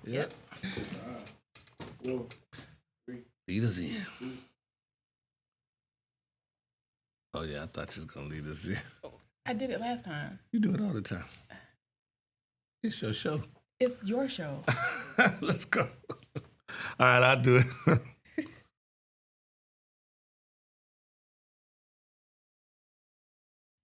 Yep. 4, 3. Lead us in. Oh yeah, I thought you was gonna lead us in. I did it last time. You do it all the time. It's your show. It's your show. Let's go. All right, I'll do it.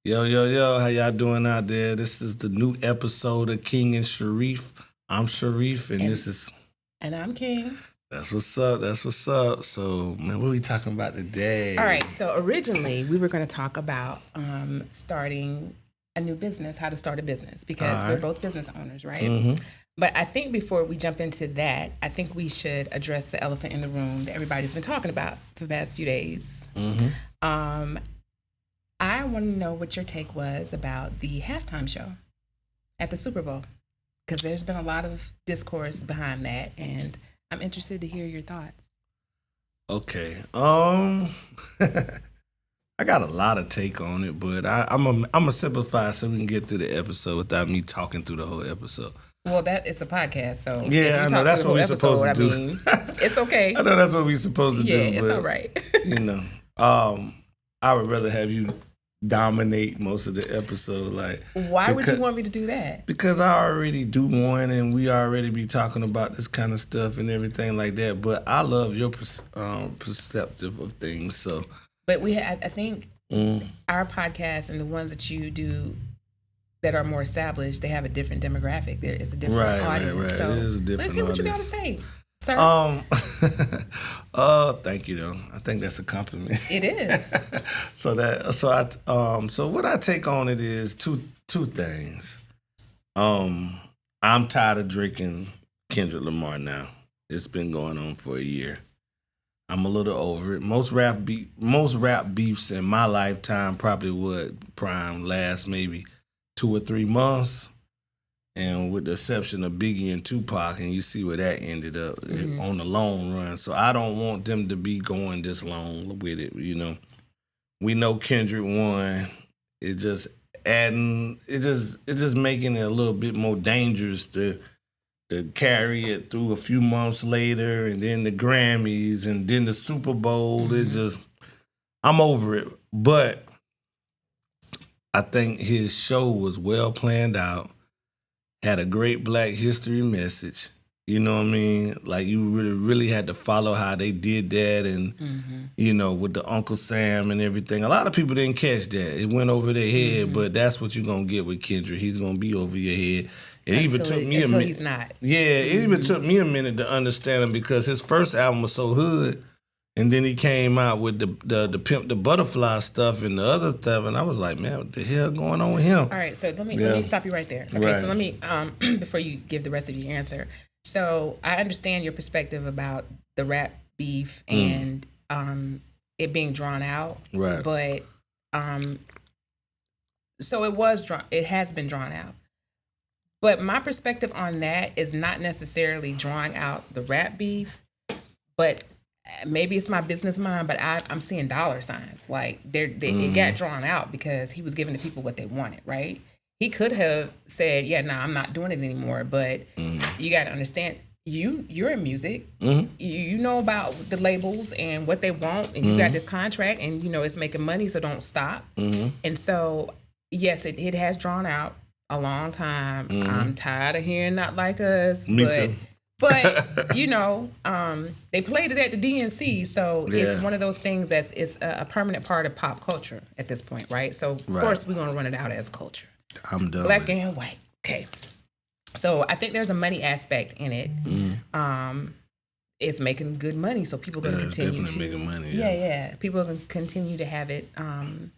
Yo, how y'all doing out there? This is the new episode of King and Sharif. I'm Sharif, and this is... And I'm King. That's what's up. So, man, what are we talking about today? All right, so originally we were going to talk about starting a new business, how to start a business, because we're both business owners, right? Mm-hmm. But I think before we jump into that, I think we should address the elephant in the room that everybody's been talking about for the past few days. Mm-hmm. I want to know what your take was about the halftime show at the Super Bowl, because there's been a lot of discourse behind that, and I'm interested to hear your thoughts. Okay. I got a lot of take on it, but I'm a simplify so we can get through the episode without me talking through the whole episode. Well, it's a podcast, so yeah, I know that's what we're supposed to do. I mean, it's okay. I know that's what we're supposed to do. Yeah, it's all right. I would rather have you dominate most of the episode. Like, why would you want me to do that? Because I already do one, and we already be talking about this kind of stuff and everything like that. But I love your perspective of things. So, but I think our podcast and the ones that you do that are more established, they have a different demographic. There is a different audience. Right. So it is a different let's hear what you got to audience. say, sir. Thank you though. I think that's a compliment. It is. So what I take on it is two things. I'm tired of drinking Kendrick Lamar now. It's been going on for a year. I'm a little over it. Most rap beefs in my lifetime probably would prime last maybe 2 or 3 months. And with the exception of Biggie and Tupac, and you see where that ended up on the long run. So I don't want them to be going this long with it, you know. We know Kendrick won. It just making it a little bit more dangerous to carry it through a few months later, and then the Grammys, and then the Super Bowl. It's just, I'm over it. But I think his show was well planned out. Had a great Black history message. You know what I mean? Like, you really had to follow how they did that, and, you know, with the Uncle Sam and everything. A lot of people didn't catch that. It went over their head, but that's what you're going to get with Kendrick. He's going to be over your head. It even took me a minute. He's not. Yeah, it even took me a minute to understand him, because his first album was so hood, and then he came out with the Pimp the Butterfly stuff and the other stuff, and I was like, man, what the hell going on with him? All right, so let me stop you right there. Okay, Right. so let me before you give the rest of your answer. So I understand your perspective about the rap beef and it being drawn out. Right. But so it has been drawn out. But my perspective on that is not necessarily drawing out the rap beef, but maybe it's my business mind, but I'm seeing dollar signs. Like, it got drawn out because he was giving the people what they wanted, right? He could have said, yeah, no, I'm not doing it anymore. But you got to understand, you're in music. You know about the labels and what they want, and you got this contract, and you know it's making money, so don't stop. And so, yes, it has drawn out a long time. I'm tired of hearing "Not Like Us." Me too. But you know, they played it at the DNC, so it's one of those things it's a permanent part of pop culture at this point, right? So of course we're gonna run it out as culture. I'm done. Black and white. Okay. So I think there's a money aspect in it. It's making good money, so people are going to continue definitely making money. Yeah. People are going to continue to have it in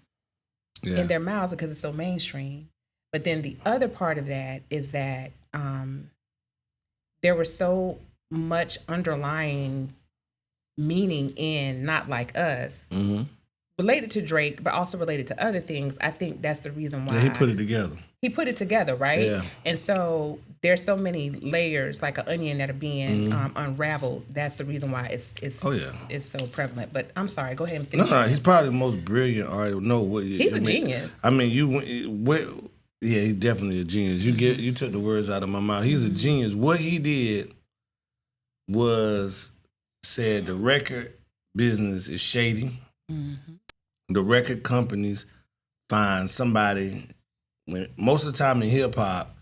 their mouths because it's so mainstream. But then the other part of that is that there was so much underlying meaning in Not Like Us, related to Drake, but also related to other things. I think that's the reason why. Yeah, he put it together. He put it together, right? Yeah. And so there's so many layers, like an onion, that are being unraveled. That's the reason why it's so prevalent. But I'm sorry, go ahead and finish. No, he's probably the most brilliant artist. He's a genius. I mean, he's definitely a genius. You took the words out of my mouth. He's a genius. What he did said the record business is shady. The record companies find somebody. Most of the time in hip hop,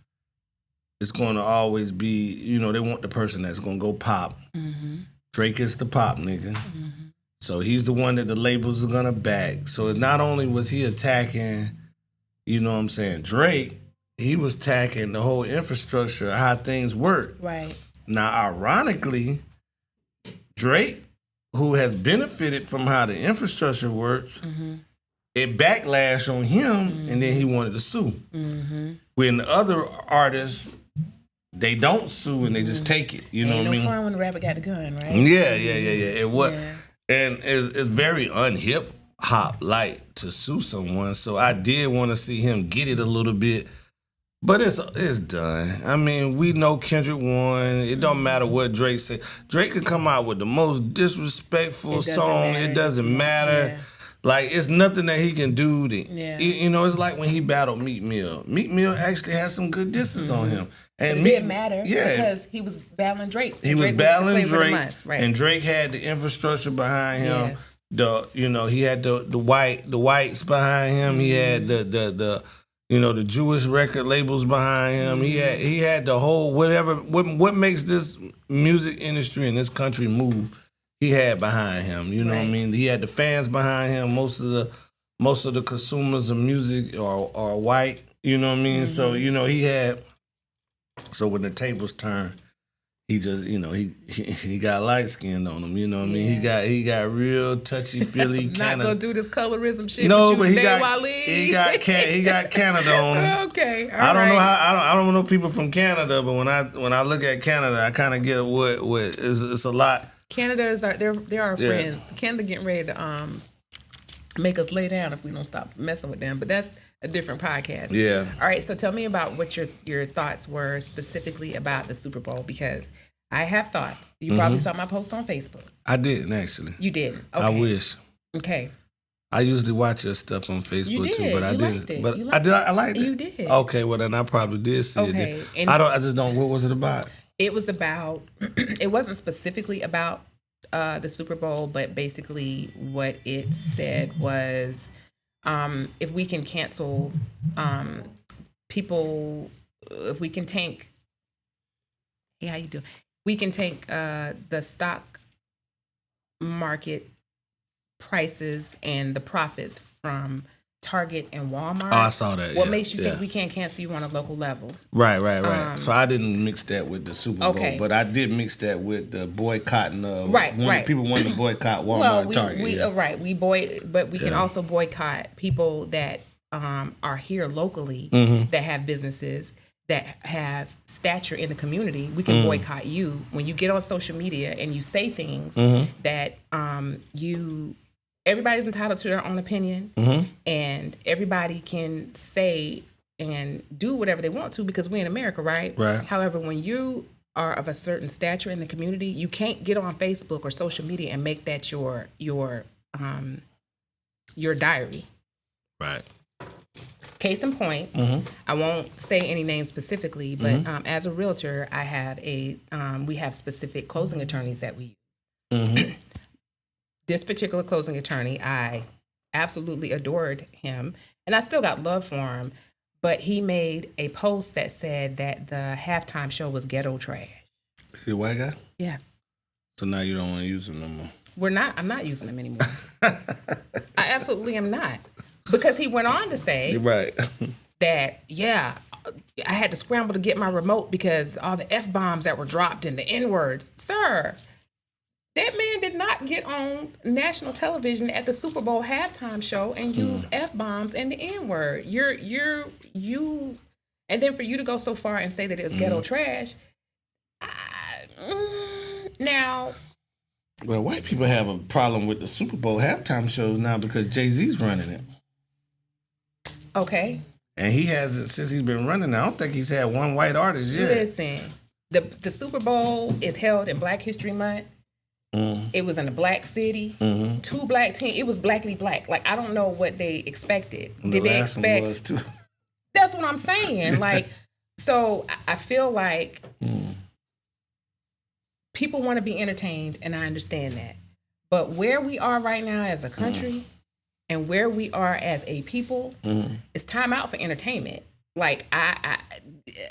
it's going to always be, they want the person that's going to go pop. Drake is the pop nigga. So he's the one that the labels are going to back. So not only was he attacking, Drake, he was attacking the whole infrastructure, how things work. Right. Now, ironically, Drake, who has benefited from how the infrastructure works, it backlashed on him, and then he wanted to sue. When the other artists, they don't sue and they just take it. You know what I mean? Ain't no fun when the rapper got the gun, right? Yeah. It was, and it's very unhip hop like to sue someone. So I did want to see him get it a little bit. But it's done. I mean, we know Kendrick won. It don't matter what Drake said. Drake could come out with the most disrespectful song. It doesn't matter. Yeah. Like, it's nothing that he can do. It's like when he battled Meek Mill. Meek Mill actually had some good disses on him. And it didn't matter because he was battling Drake. He was battling Drake, right. And Drake had the infrastructure behind him. He had the whites behind him. He had the Jewish record labels behind him. He had the whole what makes this music industry in this country move. He had behind him. You know what I mean? He had the fans behind him. Most of the consumers of music are white. You know what I mean? So he had. So when the tables turned, he just he got light skin on him. You know what I mean? He got real touchy feely. Not gonna do this colorism shit. No, but he got Canada on him. Okay, I don't know how I don't know people from Canada, but when I look at Canada, I kind of get what it's a lot. Canada is they're our friends. Canada getting ready to make us lay down if we don't stop messing with them. But that's a different podcast. Yeah. All right. So tell me about what your thoughts were specifically about the Super Bowl, because I have thoughts. You probably saw my post on Facebook. I didn't actually. You didn't. Okay. I wish. Okay. I usually watch your stuff on Facebook too, but I didn't. But I liked it. You did. Okay. Well, then I probably did see it. Okay. I just don't. What was it about? It was about. It wasn't specifically about the Super Bowl, but basically what it said was, if we can cancel people, if we can tank. Hey, how you doing? We can tank the stock market prices and the profits from Target and Walmart. Oh, I saw that. What makes you think we can't cancel you on a local level? Right. So I didn't mix that with the Super Bowl, but I did mix that with the boycotting of when people wanted to boycott Walmart and Target. But we can also boycott people that are here locally that have businesses that have stature in the community. We can boycott you when you get on social media and you say things that everybody's entitled to their own opinion, and everybody can say and do whatever they want to because we're in America, right? Right. However, when you are of a certain stature in the community, you can't get on Facebook or social media and make that your diary. Right. Case in point, I won't say any names specifically, but as a realtor, I have we have specific closing attorneys that we use. This particular closing attorney, I absolutely adored him, and I still got love for him, but he made a post that said that the halftime show was ghetto trash. Is he a white guy? Yeah. So now you don't want to use him no more? I'm not using him anymore. I absolutely am not. Because he went on to say that, I had to scramble to get my remote because all the F-bombs that were dropped and the N-words. Sir, that man did not get on national television at the Super Bowl halftime show and use F-bombs and the N-word. And then for you to go so far and say that it was ghetto trash. Now... Well, white people have a problem with the Super Bowl halftime shows now because Jay-Z's running it. Okay. And he hasn't, since he's been running, I don't think he's had one white artist yet. Listen, the Super Bowl is held in Black History Month. It was in a black city. 2 black teams. It was blackity black. Like, I don't know what they expected. Did they expect? Was too. That's what I'm saying. Like, so I feel like people want to be entertained, and I understand that. But where we are right now as a country and where we are as a people, it's time out for entertainment. Like I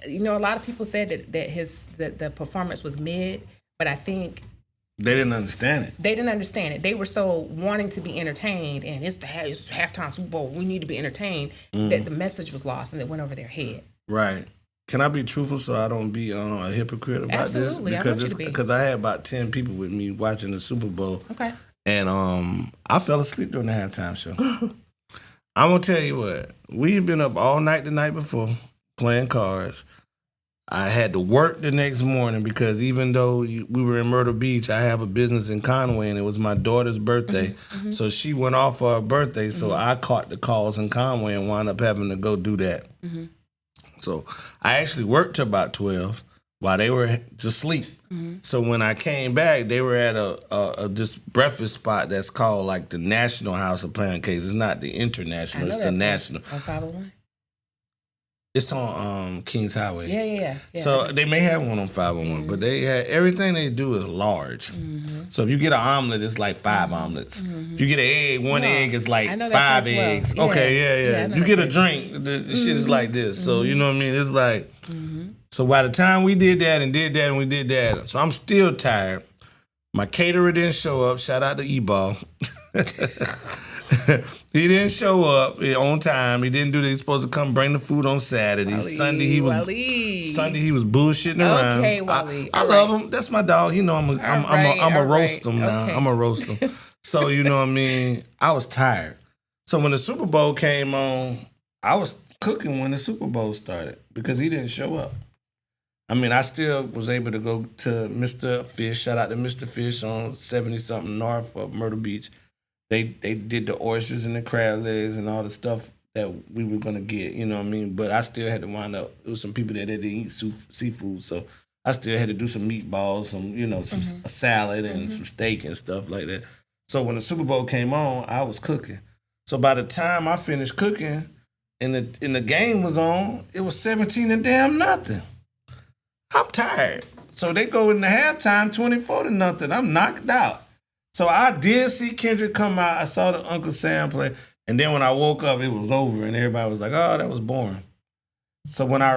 a lot of people said that the performance was mid, but I think they didn't understand it. They didn't understand it. They were so wanting to be entertained, and it's halftime Super Bowl. We need to be entertained. That the message was lost and it went over their head. Right. Can I be truthful so I don't be a hypocrite about Absolutely. this? Because I had about 10 people with me watching the Super Bowl. Okay. And I fell asleep during the halftime show. I'm gonna tell you what. We've been up all night the night before playing cards. I had to work the next morning because even though we were in Myrtle Beach, I have a business in Conway, and it was my daughter's birthday. So she went off for her birthday, so I caught the calls in Conway and wound up having to go do that. So I actually worked till about 12 while they were just asleep. So when I came back, they were at a this breakfast spot that's called like the National House of Pancakes. It's not the International, it's the National. On 501? It's on Kings Highway. Yeah. So they may have one on 501, but they had everything they do is large. So if you get an omelet, it's like 5 omelets. If you get an egg, one egg is like 5 eggs. Well. Okay, you get a drink, the shit is like this. So you know what I mean? It's like so by the time we did that and did that and we did that, so I'm still tired. My caterer didn't show up. Shout out to E-Ball. He didn't show up on time. He didn't do that. He's supposed to come bring the food on Saturday. Sunday he was bullshitting around. Okay, Wally. I love him. That's my dog. You know I'm a roast him now. Okay. I'm a roast him. So you know what I mean. I was tired. So when the Super Bowl came on, I was cooking when the Super Bowl started because he didn't show up. I mean, I still was able to go to Mr. Fish. Shout out to Mr. Fish on 70-something north of Myrtle Beach. They did the oysters and the crab legs and all the stuff that we were gonna get, you know what I mean? But I still had to wind up. It was some people that didn't eat seafood, so I still had to do some meatballs, some a salad and some steak and stuff like that. So when the Super Bowl came on, I was cooking. So by the time I finished cooking and the game was on, it was 17 to damn nothing. I'm tired. So they go in the halftime 24-0. I'm knocked out. So I did see Kendrick come out. I saw the Uncle Sam play. And then when I woke up, it was over. And everybody was like, oh, that was boring. So when I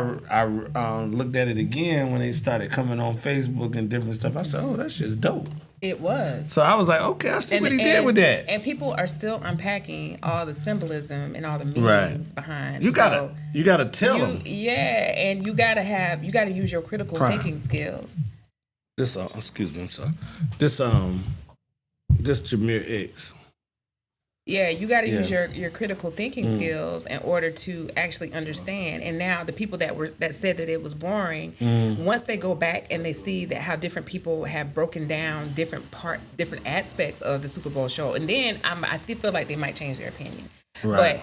looked at it again, when they started coming on Facebook and different stuff, I said, oh, that shit's dope. It was. So I was like, okay, I see what he did with that. And people are still unpacking all the symbolism and all the meanings behind. You gotta tell them. Yeah, and you gotta use your critical thinking skills. Excuse me, I'm sorry. This Jameer X. Yeah, you got to use your critical thinking skills in order to actually understand. And now the people that said that it was boring, once they go back and they see that how different people have broken down different aspects of the Super Bowl show, and then I feel like they might change their opinion. Right. But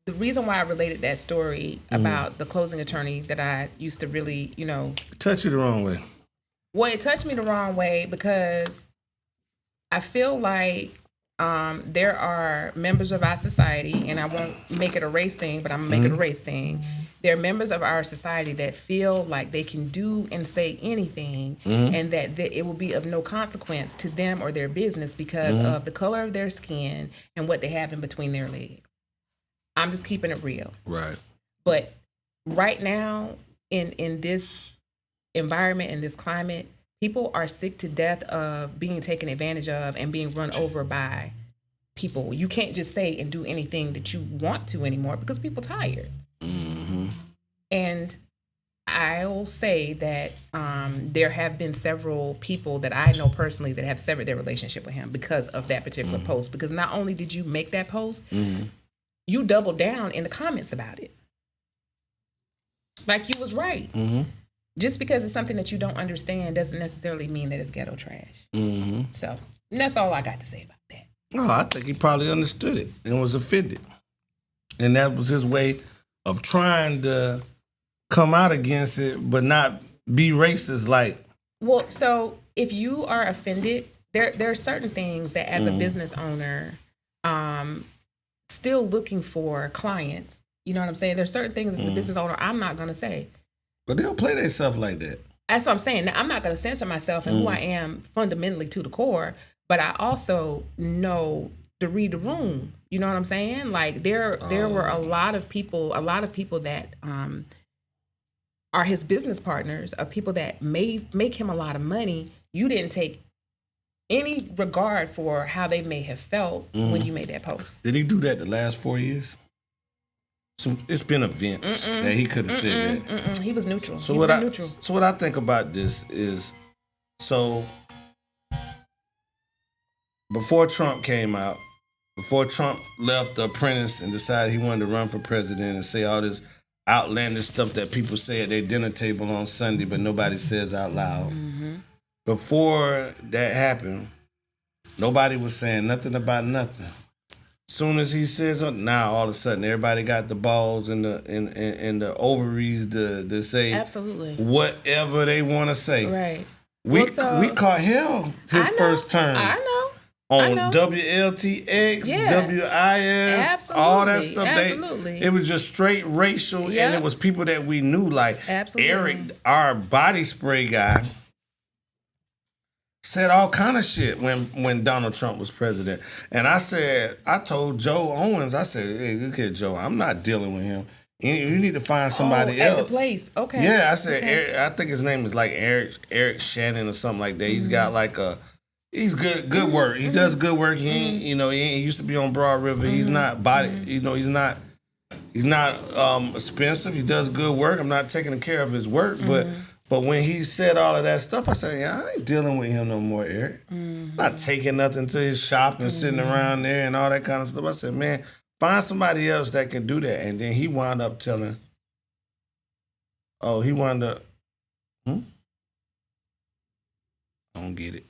the reason why I related that story about the closing attorney that I used to really, touch you the wrong way. Well, it touched me the wrong way because I feel like there are members of our society, and I won't make it a race thing, but I'm going to make it a race thing. There are members of our society that feel like they can do and say anything and that it will be of no consequence to them or their business because of the color of their skin and what they have in between their legs. I'm just keeping it real. Right. But right now, in this environment, in this climate, people are sick to death of being taken advantage of and being run over by people. You can't just say and do anything that you want to anymore because people are tired. And I'll say that there have been several people that I know personally that have severed their relationship with him because of that particular post. Because not only did you make that post, you doubled down in the comments about it. Like you was right. Just because it's something that you don't understand doesn't necessarily mean that it's ghetto trash. So that's all I got to say about that. Oh, I think he probably understood it and was offended. And that was his way of trying to come out against it, but not be racist like. Well, so if you are offended, there are certain things that as a business owner, still looking for clients. You know what I'm saying? There's certain things as a business owner I'm not going to say. But they'll play themselves like that. That's what I'm saying. Now, I'm not going to censor myself and who I am fundamentally to the core, but I also know to read the room. You know what I'm saying? Like there were a lot of people that are his business partners, of people that may make him a lot of money. You didn't take any regard for how they may have felt when you made that post. Did he do that the last 4 years? It's been events that he could have said that. He was neutral. So He's been neutral. So what I think about this is, so before Trump came out, before Trump left The Apprentice and decided he wanted to run for president and say all this outlandish stuff that people say at their dinner table on Sunday, but nobody says out loud. Before that happened, nobody was saying nothing about nothing. Soon as he says something, now all of a sudden everybody got the balls and the ovaries to say absolutely whatever they want to say. Right. We caught hell his first term. I know. On WLTX, WIS, all that stuff. Absolutely. It was just straight racial, and it was people that we knew, like Eric, our body spray guy, said all kind of shit when Donald Trump was president. And I told Joe Owens, I said, hey, look at Joe, I'm not dealing with him. You need to find somebody else. At the place, okay. Yeah, I said, Eric, I think his name is like Eric Shannon or something like that. He's got like he's good work. He does good work. He ain't, he used to be on Broad River. He's not he's not expensive. He does good work. I'm not taking care of his work, but when he said all of that stuff, I said, yeah, I ain't dealing with him no more, Eric. Not taking nothing to his shop and sitting around there and all that kind of stuff. I said, man, find somebody else that can do that. And then he wound up telling, I don't get it.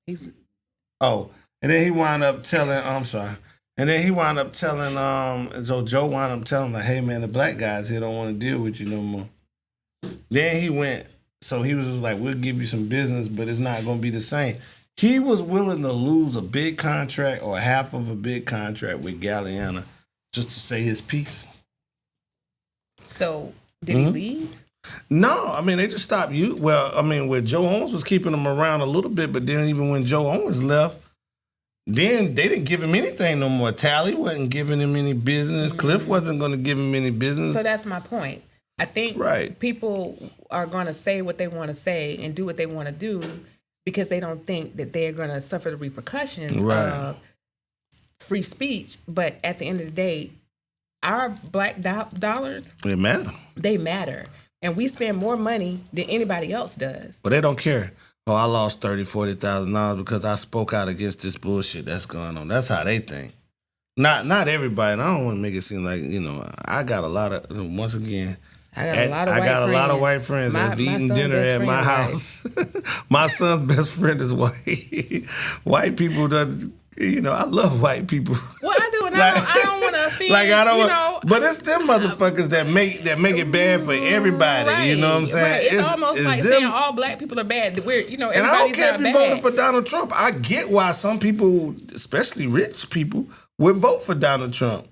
And then he wound up telling, I'm sorry. And then he wound up telling, so Joe wound up telling, like, hey, man, the black guys here don't want to deal with you no more. Then he went, so he was just like, we'll give you some business, but it's not going to be the same. He was willing to lose a big contract or half of a big contract with Galliana just to say his piece. So, did he leave? No, I mean, they just stopped you. Well, I mean, where Joe Owens was keeping him around a little bit, but then even when Joe Owens left, then they didn't give him anything no more. Tally wasn't giving him any business. Cliff wasn't going to give him any business. So that's my point. I think people are going to say what they want to say and do what they want to do because they don't think that they're going to suffer the repercussions of free speech. But at the end of the day, our black dollars, they matter. And we spend more money than anybody else does. But they don't care. Oh, I lost $30,000, $40,000 because I spoke out against this bullshit that's going on. That's how they think. Not everybody. And I don't want to make it seem like, I got a lot of, once again, I got a lot of white friends that have eaten dinner at my house. My son's best friend is white. White people, I love white people. Well, I do, and I don't want to offend. But it's them motherfuckers that make it bad for everybody. Right, you know what I'm saying? Right. It's almost like saying all black people are bad. Everybody's not bad. And I don't care if you voted for Donald Trump. I get why some people, especially rich people, would vote for Donald Trump.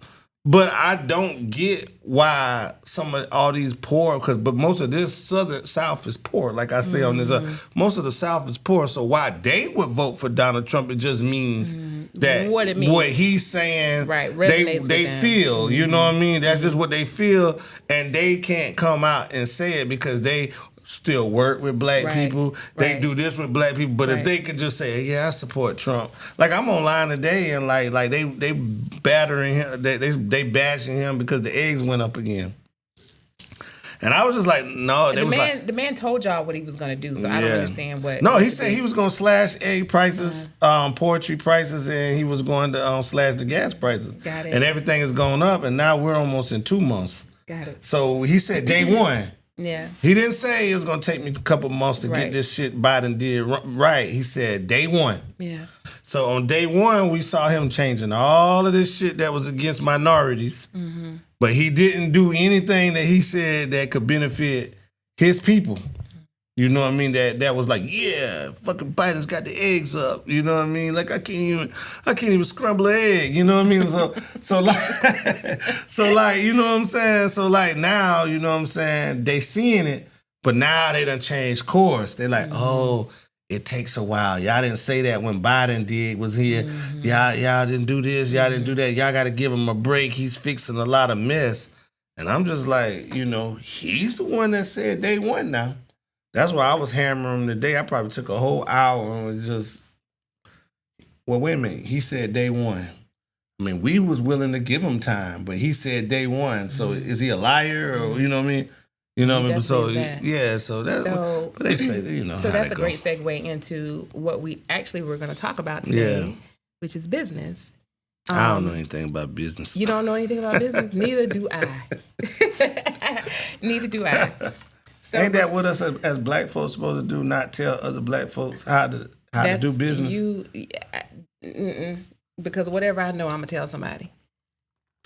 But I don't get why some of all these poor, but most of this South is poor. Like I say on this, most of the South is poor. So why they would vote for Donald Trump, it just means that what he's saying, they feel. You know what I mean? That's just what they feel, and they can't come out and say it because they still work with black people. They do this with black people. But if they could just say, yeah, I support Trump. Like I'm online today and like they battering him, they bashing him because the eggs went up again. And I was just like, no. The man told y'all what he was going to do, so I don't understand what. No, he said he was going to slash egg prices, poultry prices, and he was going to slash the gas prices. Got it. And everything is going up, and now we're almost in 2 months. Got it. So he said day one. Yeah. He didn't say it was going to take me a couple months to get this shit Biden did right. He said day one. Yeah. So on day one, we saw him changing all of this shit that was against minorities. Mm-hmm. But he didn't do anything that he said that could benefit his people. You know what I mean? That was like, yeah, fucking Biden's got the eggs up. You know what I mean? Like I can't even scramble an egg. You know what I mean? So like, you know what I'm saying? So like now, you know what I'm saying? They seeing it, But now they done changed course. They like, oh, it takes a while. Y'all didn't say that when Biden was here. Y'all didn't do this. Y'all didn't do that. Y'all got to give him a break. He's fixing a lot of mess. And I'm just like, he's the one that said day one now. That's why I was hammering him today. I probably took a whole hour and just, well, wait a minute. He said day one. I mean, we was willing to give him time, but he said day one. So is he a liar or, you know what I mean? You know what I mean? So, yeah, so that's what they say, So that's a great segue into what we actually were going to talk about today, which is business. I don't know anything about business. You don't know anything about business? Neither do I. Neither do I. So, ain't that what us as black folks supposed to do? Not tell other black folks how to do business? Because whatever I know, I'm going to tell somebody.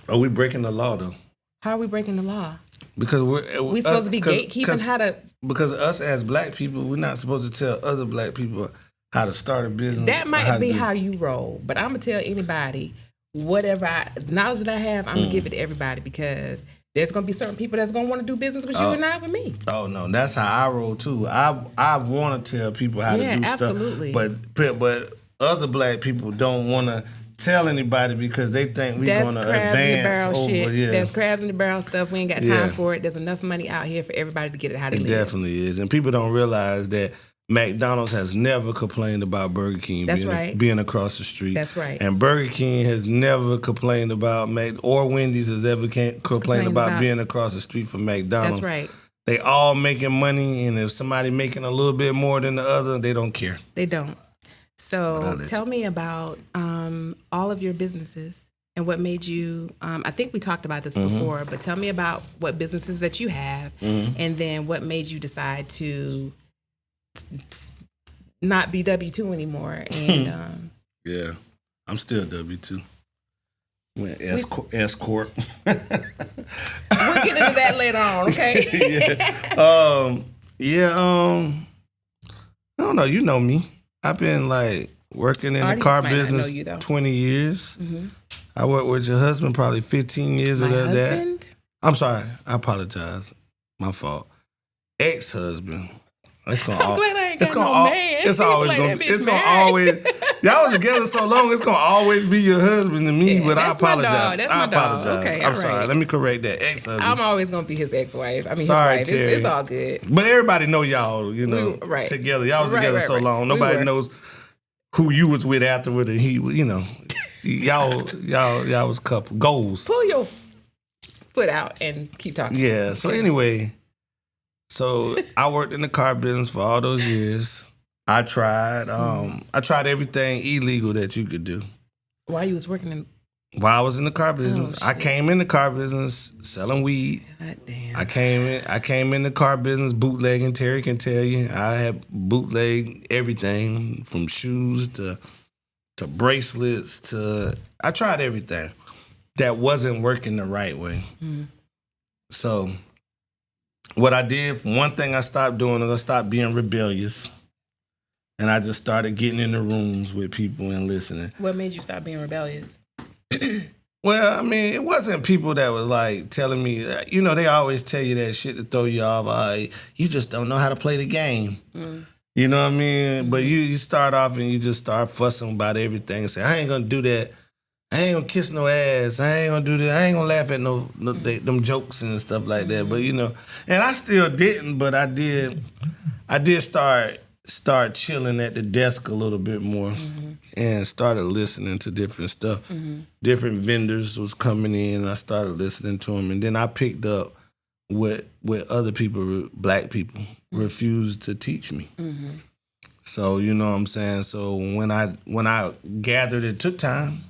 Are we breaking the law, though? How are we breaking the law? Because we supposed to be gatekeeping how to... Because us as black people, we're not supposed to tell other black people how to start a business. That might be how you roll. But I'm going to tell anybody, whatever knowledge that I have, I'm going to give it to everybody because there's going to be certain people that's going to want to do business with you and not with me. Oh, no. That's how I roll, too. I want to tell people how to do absolutely. stuff. But other black people don't want to tell anybody because they think we're going to advance over. Shit. Yeah. That's crabs in the barrel stuff. We ain't got time for it. There's enough money out here for everybody to get it how they live. It definitely is. And people don't realize that McDonald's has never complained about Burger King being across the street. That's right. And Burger King has never complained about or Wendy's has ever complained about being across the street from McDonald's. That's right. They all making money, and if somebody making a little bit more than the other, they don't care. They don't. So tell me about all of your businesses and what made you, I think we talked about this before, but tell me about what businesses that you have and then what made you decide to not be W-2 anymore. And yeah, I'm still W-2. Went S-Corp. We'll get into that later on, okay? I don't know. You know me. I've been working in the car business 20 years. Mm-hmm. I worked with your husband probably 15 years of that. I'm sorry. I apologize. My fault. Ex-husband. I'm glad I ain't got no man. It's always. Y'all was together so long. It's gonna always be your husband to me. But I apologize. I apologize. Okay, I'm sorry. Let me correct that. Ex-husband. I'm always gonna be his ex-wife. I mean, sorry, his wife. It's all good. But everybody know y'all. Together. Y'all was together so long. Nobody knows who you was with afterward, and he. Y'all was couple goals. Pull your foot out and keep talking. Yeah. So anyway. So I worked in the car business for all those years. I tried everything illegal that you could do. While you was working while I was in the car business, I came in the car business selling weed. God damn. I came in the car business bootlegging. Terry can tell you, I had bootleg everything from shoes to bracelets to. I tried everything that wasn't working the right way. So. What I did, one thing I stopped doing is I stopped being rebellious. And I just started getting in the rooms with people and listening. What made you stop being rebellious? Well, I mean, it wasn't people that was telling me, they always tell you that shit to throw you off. You just don't know how to play the game. You know what I mean? But you start off and you just start fussing about everything and say, I ain't going to do that. I ain't gonna kiss no ass. I ain't gonna do that. I ain't gonna laugh at them jokes and stuff like that. But and I still didn't. But I did start chilling at the desk a little bit more, and started listening to different stuff. Different vendors was coming in, and I started listening to them. And then I picked up what other people, black people, refused to teach me. So you know what I'm saying. So when I gathered, it took time.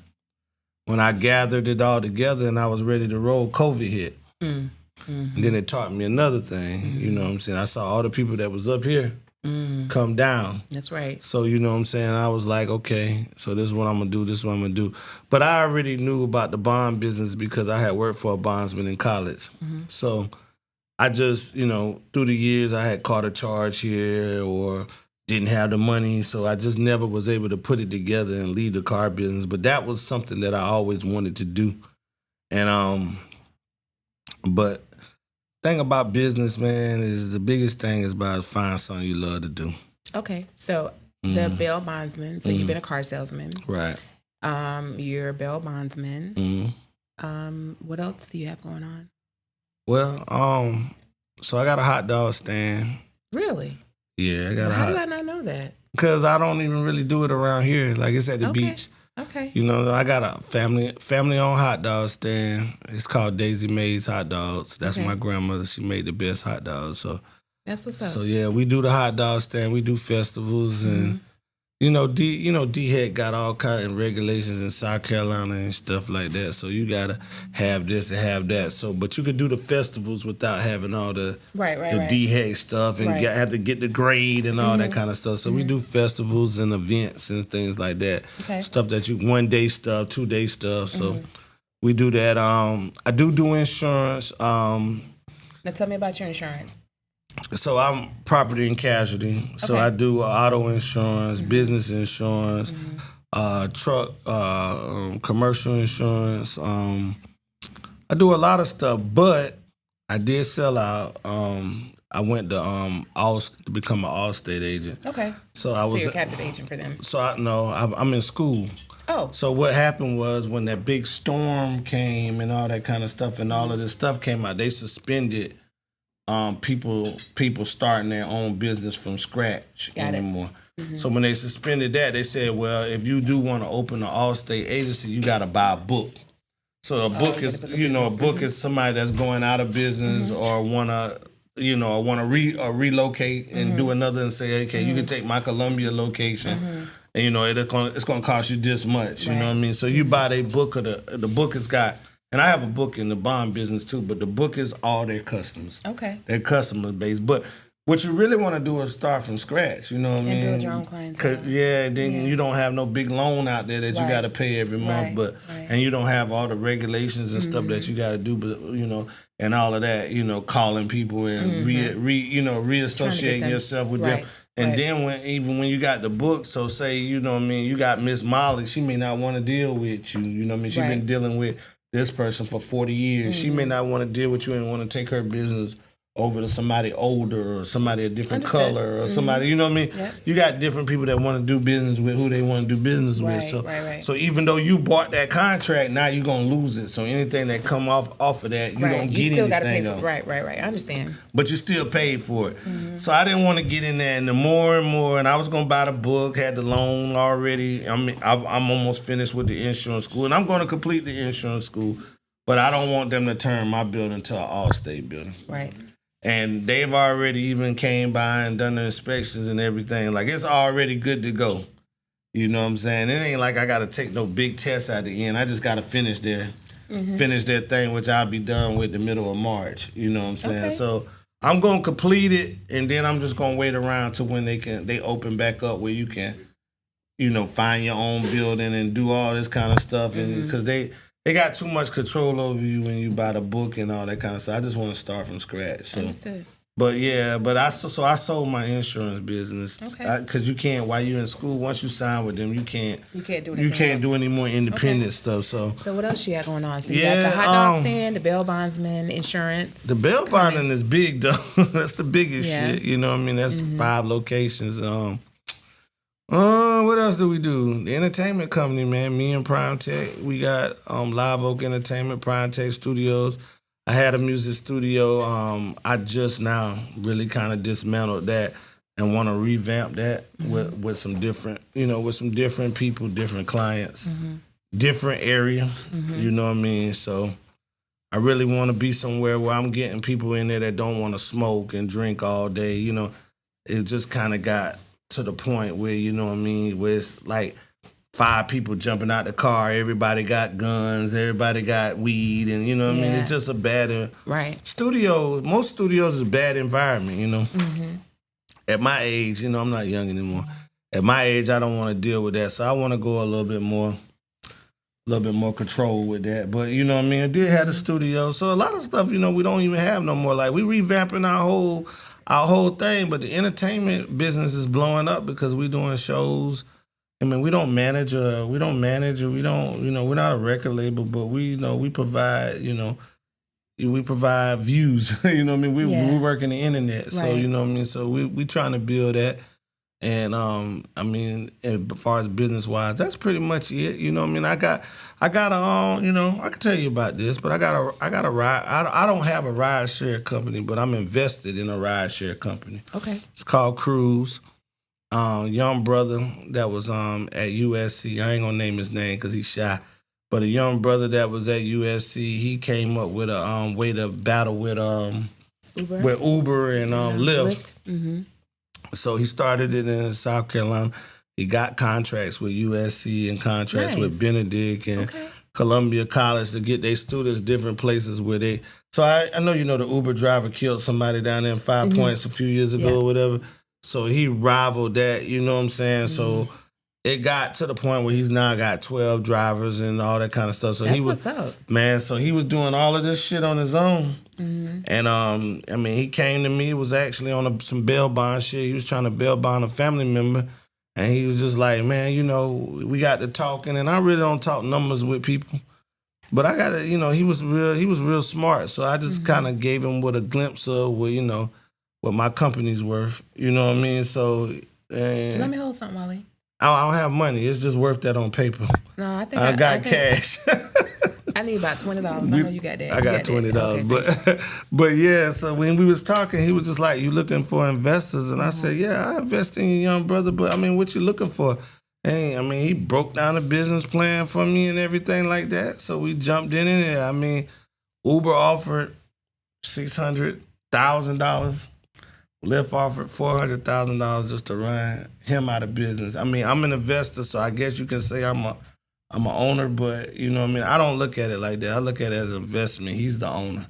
When I gathered it all together and I was ready to roll, COVID hit. And then it taught me another thing. You know what I'm saying? I saw all the people that was up here come down. That's right. So, you know what I'm saying? I was like, okay, so this is what I'm going to do, this is what I'm going to do. But I already knew about the bond business because I had worked for a bondsman in college. So I just, through the years, I had caught a charge here or didn't have the money, so I just never was able to put it together and leave the car business. But that was something that I always wanted to do. And but thing about business, man, is the biggest thing is about find something you love to do. Okay, so the bail bondsman. So you've been a car salesman. Right. You're a bail bondsman. What else do you have going on? Well, so I got a hot dog stand. Really? Yeah, I got How did I not know that? Because I don't even really do it around here. Like it's at the Okay. beach. Okay. You know, I got a family-owned hot dog stand. It's called Daisy Mae's Hot Dogs. That's Okay. my grandmother. She made the best hot dogs. So That's what's up. So yeah, we do the hot dog stand. We do festivals, and D Head got all kind of regulations in South Carolina and stuff like that. So you gotta have this and have that. So, but you could do the festivals without having all the Right. D Head stuff and Right. have to get the grade and all that kind of stuff. So we do festivals and events and things like that. Okay. Stuff that you 1 day stuff, 2 day stuff. So we do that. I do insurance. Now tell me about your insurance. So I'm property and casualty. So Okay. I do auto insurance, business insurance, truck, commercial insurance. I do a lot of stuff, but I did sell out. I went to become an Allstate agent. Okay. So I was you're a captive agent for them. So I'm in school. Oh. So what happened was when that big storm came and all that kind of stuff and all of this stuff came out, they suspended people starting their own business from scratch Got it. anymore. So when they suspended that, they said, well, if you do want to open an Allstate agency, you got to buy a book. So a book you is, gotta put the business. a book is somebody that's going out of business or wanna relocate and do another and say, okay, you can take my Columbia location, and it's gonna cost you this much. You know what I mean? So you buy their book, or the book has got. And I have a book in the bond business too, but the book is all their customers. Okay. Their customer base. But what you really want to do is start from scratch, you know what I mean? And build your own clientele. Then you don't have no big loan out there that you Right. got to pay every month, Right. and you don't have all the regulations and stuff that you got to do, but and all of that, calling people and reassociating them. yourself with Right. them. And Right. then when you got the book, so say, you got Miss Molly, she may not want to deal with you, you know what I mean? She's Right. been dealing with this person for 40 years. She may not want to deal with you and want to take her business over to somebody older or somebody a different Understood. color or somebody, you know what I mean? Yep. You got different people that want to do business with who they want to do business with. Right, So, right. so even though you bought that contract, now you're going to lose it. So anything that come off of that, you Right. don't You get still got to pay anything for off. Right. I understand. But you still paid for it. So I didn't want to get in there. And the more and more, and I was going to buy the book, had the loan already. I'm almost finished with the insurance school. And I'm going to complete the insurance school. But I don't want them to turn my building to an Allstate building. Right. And they've already even came by and done the inspections and everything. Like, it's already good to go. You know what I'm saying? It ain't like I got to take no big tests at the end. I just got to finish their thing, which I'll be done with the middle of March. You know what I'm saying? Okay. So I'm going to complete it, and then I'm just going to wait around to when they open back up where you can, find your own building and do all this kind of stuff. And because they got too much control over you when you buy the book and all that kind of stuff. I just want to start from scratch. So. Understood. But yeah, I sold my insurance business. Okay. Because you can't, while you're in school, once you sign with them, you can't do do any more independent stuff. So what else you got going on? So you Yeah, got the hot dog stand, the bail bondsman, insurance. the bail bonding is big though. That's the biggest Yeah. shit. You know what I mean? That's 5 locations. What else do we do? The entertainment company, man. Me and Prime Tech, we got Live Oak Entertainment, Prime Tech Studios. I had a music studio. I just now really kind of dismantled that and want to revamp that with some different, with some different people, different clients, different area. You know what I mean? So I really want to be somewhere where I'm getting people in there that don't want to smoke and drink all day. It just kind of got to the point where, you know what I mean, where it's like 5 people jumping out the car, everybody got guns, everybody got weed, and you know what I mean? Yeah. It's just a bad Right. most studios is a bad environment, At my age, I'm not young anymore. At my age, I don't want to deal with that. So I want to go a little bit more control with that. But you know what I mean? I did have a studio. So a lot of stuff, we don't even have no more. Like we revamping our whole thing, but the entertainment business is blowing up because we doing shows. I mean, we don't manage, we're not a record label, but we provide, we provide views. You know what I mean? We work in the internet, so Right. you know what I mean. So we trying to build that. And I mean, as far as business wise, that's pretty much it. You know what I mean? I got a you know, I can tell you about this, but I got a ride. I don't have a ride share company, but I'm invested in a ride share company. Okay. It's called Cruise. Young brother that was at USC. I ain't gonna name his name because he's shy. But a young brother that was at USC, he came up with a way to battle with Uber and Lyft. Mm-hmm. So he started it in South Carolina. He got contracts with USC and contracts with Benedict and Columbia College to get their students different places where they. So I know you know the Uber driver killed somebody down there in 5 Points a few years ago or whatever. So he rivaled that, you know what I'm saying? So it got to the point where he's now got 12 drivers and all that kind of stuff. So That's he was, what's up. man, so he was doing all of this shit on his own. And I mean, he came to me, it was actually on some bail bond shit. He was trying to bail bond a family member. And he was just like, man, you know, we got to talking, and I really don't talk numbers with people. But I got to, you know, he was real smart. So I just kind of gave him what a glimpse of what, you know, what my company's worth. You know what I mean? So Let me hold something, Wally. I don't have money. It's just worth that on paper. No, I think I got cash. I need about $20. I know you got that. I got $20, Okay, but yeah. So when we was talking, he was just like, "You looking for investors?" And I said, "Yeah, I invest in you, young brother. But I mean, what you looking for?" And I mean, he broke down a business plan for me and everything like that. So we jumped in it. I mean, Uber offered $600,000. Lyft offered $400,000 just to run him out of business. I mean, I'm an investor, so I guess you can say I'm an owner, but you know what I mean? I don't look at it like that. I look at it as an investment. He's the owner.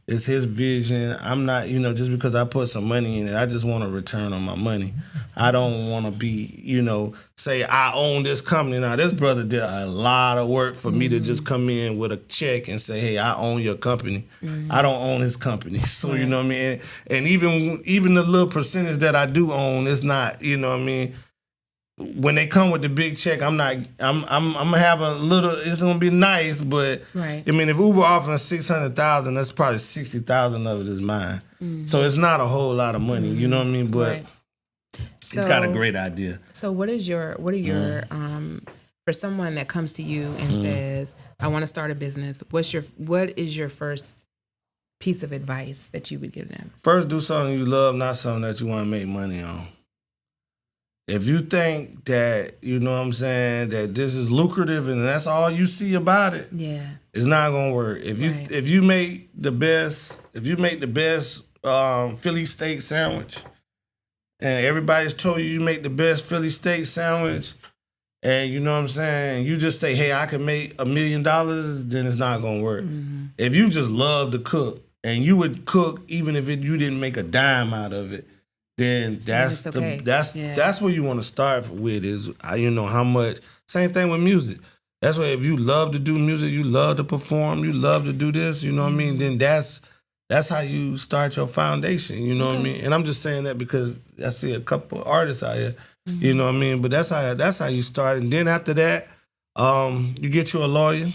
It's his vision. I'm not, you know, just because I put some money in it, I just want a return on my money. I don't want to be, you know, say I own this company. Now, this brother did a lot of work for me to just come in with a check and say, hey, I own your company. I don't own his company. So, you know what I mean? And even the little percentage that I do own, it's not, you know what I mean? When they come with the big check, I'm gonna have a little. It's gonna be nice, but I mean, if Uber offering $600,000, that's probably $60,000 of it is mine. So it's not a whole lot of money. You know what I mean? But he's got a great idea. So what are your for someone that comes to you and says, "I want to start a business"? What is your first piece of advice that you would give them? First, do something you love, not something that you want to make money on. If you think that, you know what I'm saying, that this is lucrative and that's all you see about it, it's not gonna work. If you make the best Philly steak sandwich, and everybody's told you make the best Philly steak sandwich, and you know what I'm saying, you just say, hey, I can make $1 million, then it's not gonna work. If you just love to cook, and you would cook even if you didn't make a dime out of it, then that's where you want to start with is, you know, how much. Same thing with music. That's why if you love to do music, you love to perform, you love to do this, you know what I mean, then that's how you start your foundation, you know what I mean? And I'm just saying that because I see a couple of artists out here, you know what I mean? But that's how you start. And then after that, you get you a lawyer.